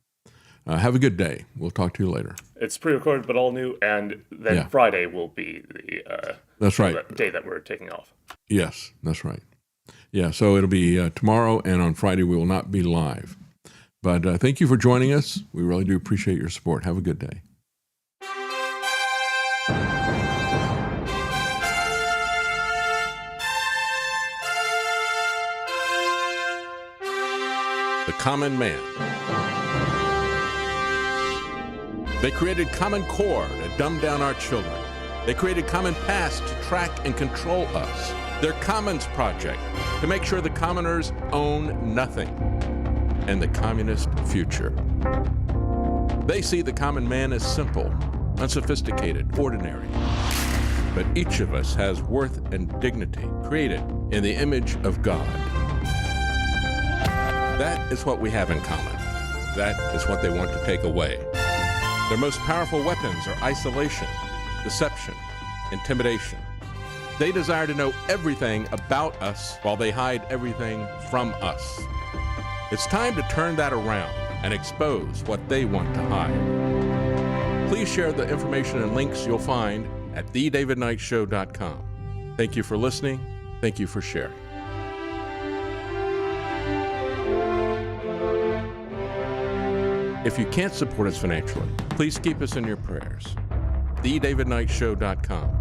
Speaker 2: Have a good day. We'll talk to you later.
Speaker 9: It's pre-recorded but all new, and then Friday will be the
Speaker 2: that's right.
Speaker 9: the day that we're taking off.
Speaker 2: Yes, that's right. Yeah, so it'll be tomorrow, and on Friday we will not be live. But thank you for joining us. We really do appreciate your support. Have a good day. The Common Man. They created Common Core to dumb down our children. They created Common Pass to track and control us. Their Commons Project to make sure the commoners own nothing. And the communist future. They see the common man as simple, unsophisticated, ordinary. But each of us has worth and dignity, created in the image of God. That is what we have in common. That is what they want to take away. Their most powerful weapons are isolation, deception, intimidation. They desire to know everything about us while they hide everything from us. It's time to turn that around and expose what they want to hide. Please share the information and links you'll find at thedavidknightshow.com. Thank you for listening. Thank you for sharing. If you can't support us financially, please keep us in your prayers. thedavidknightshow.com.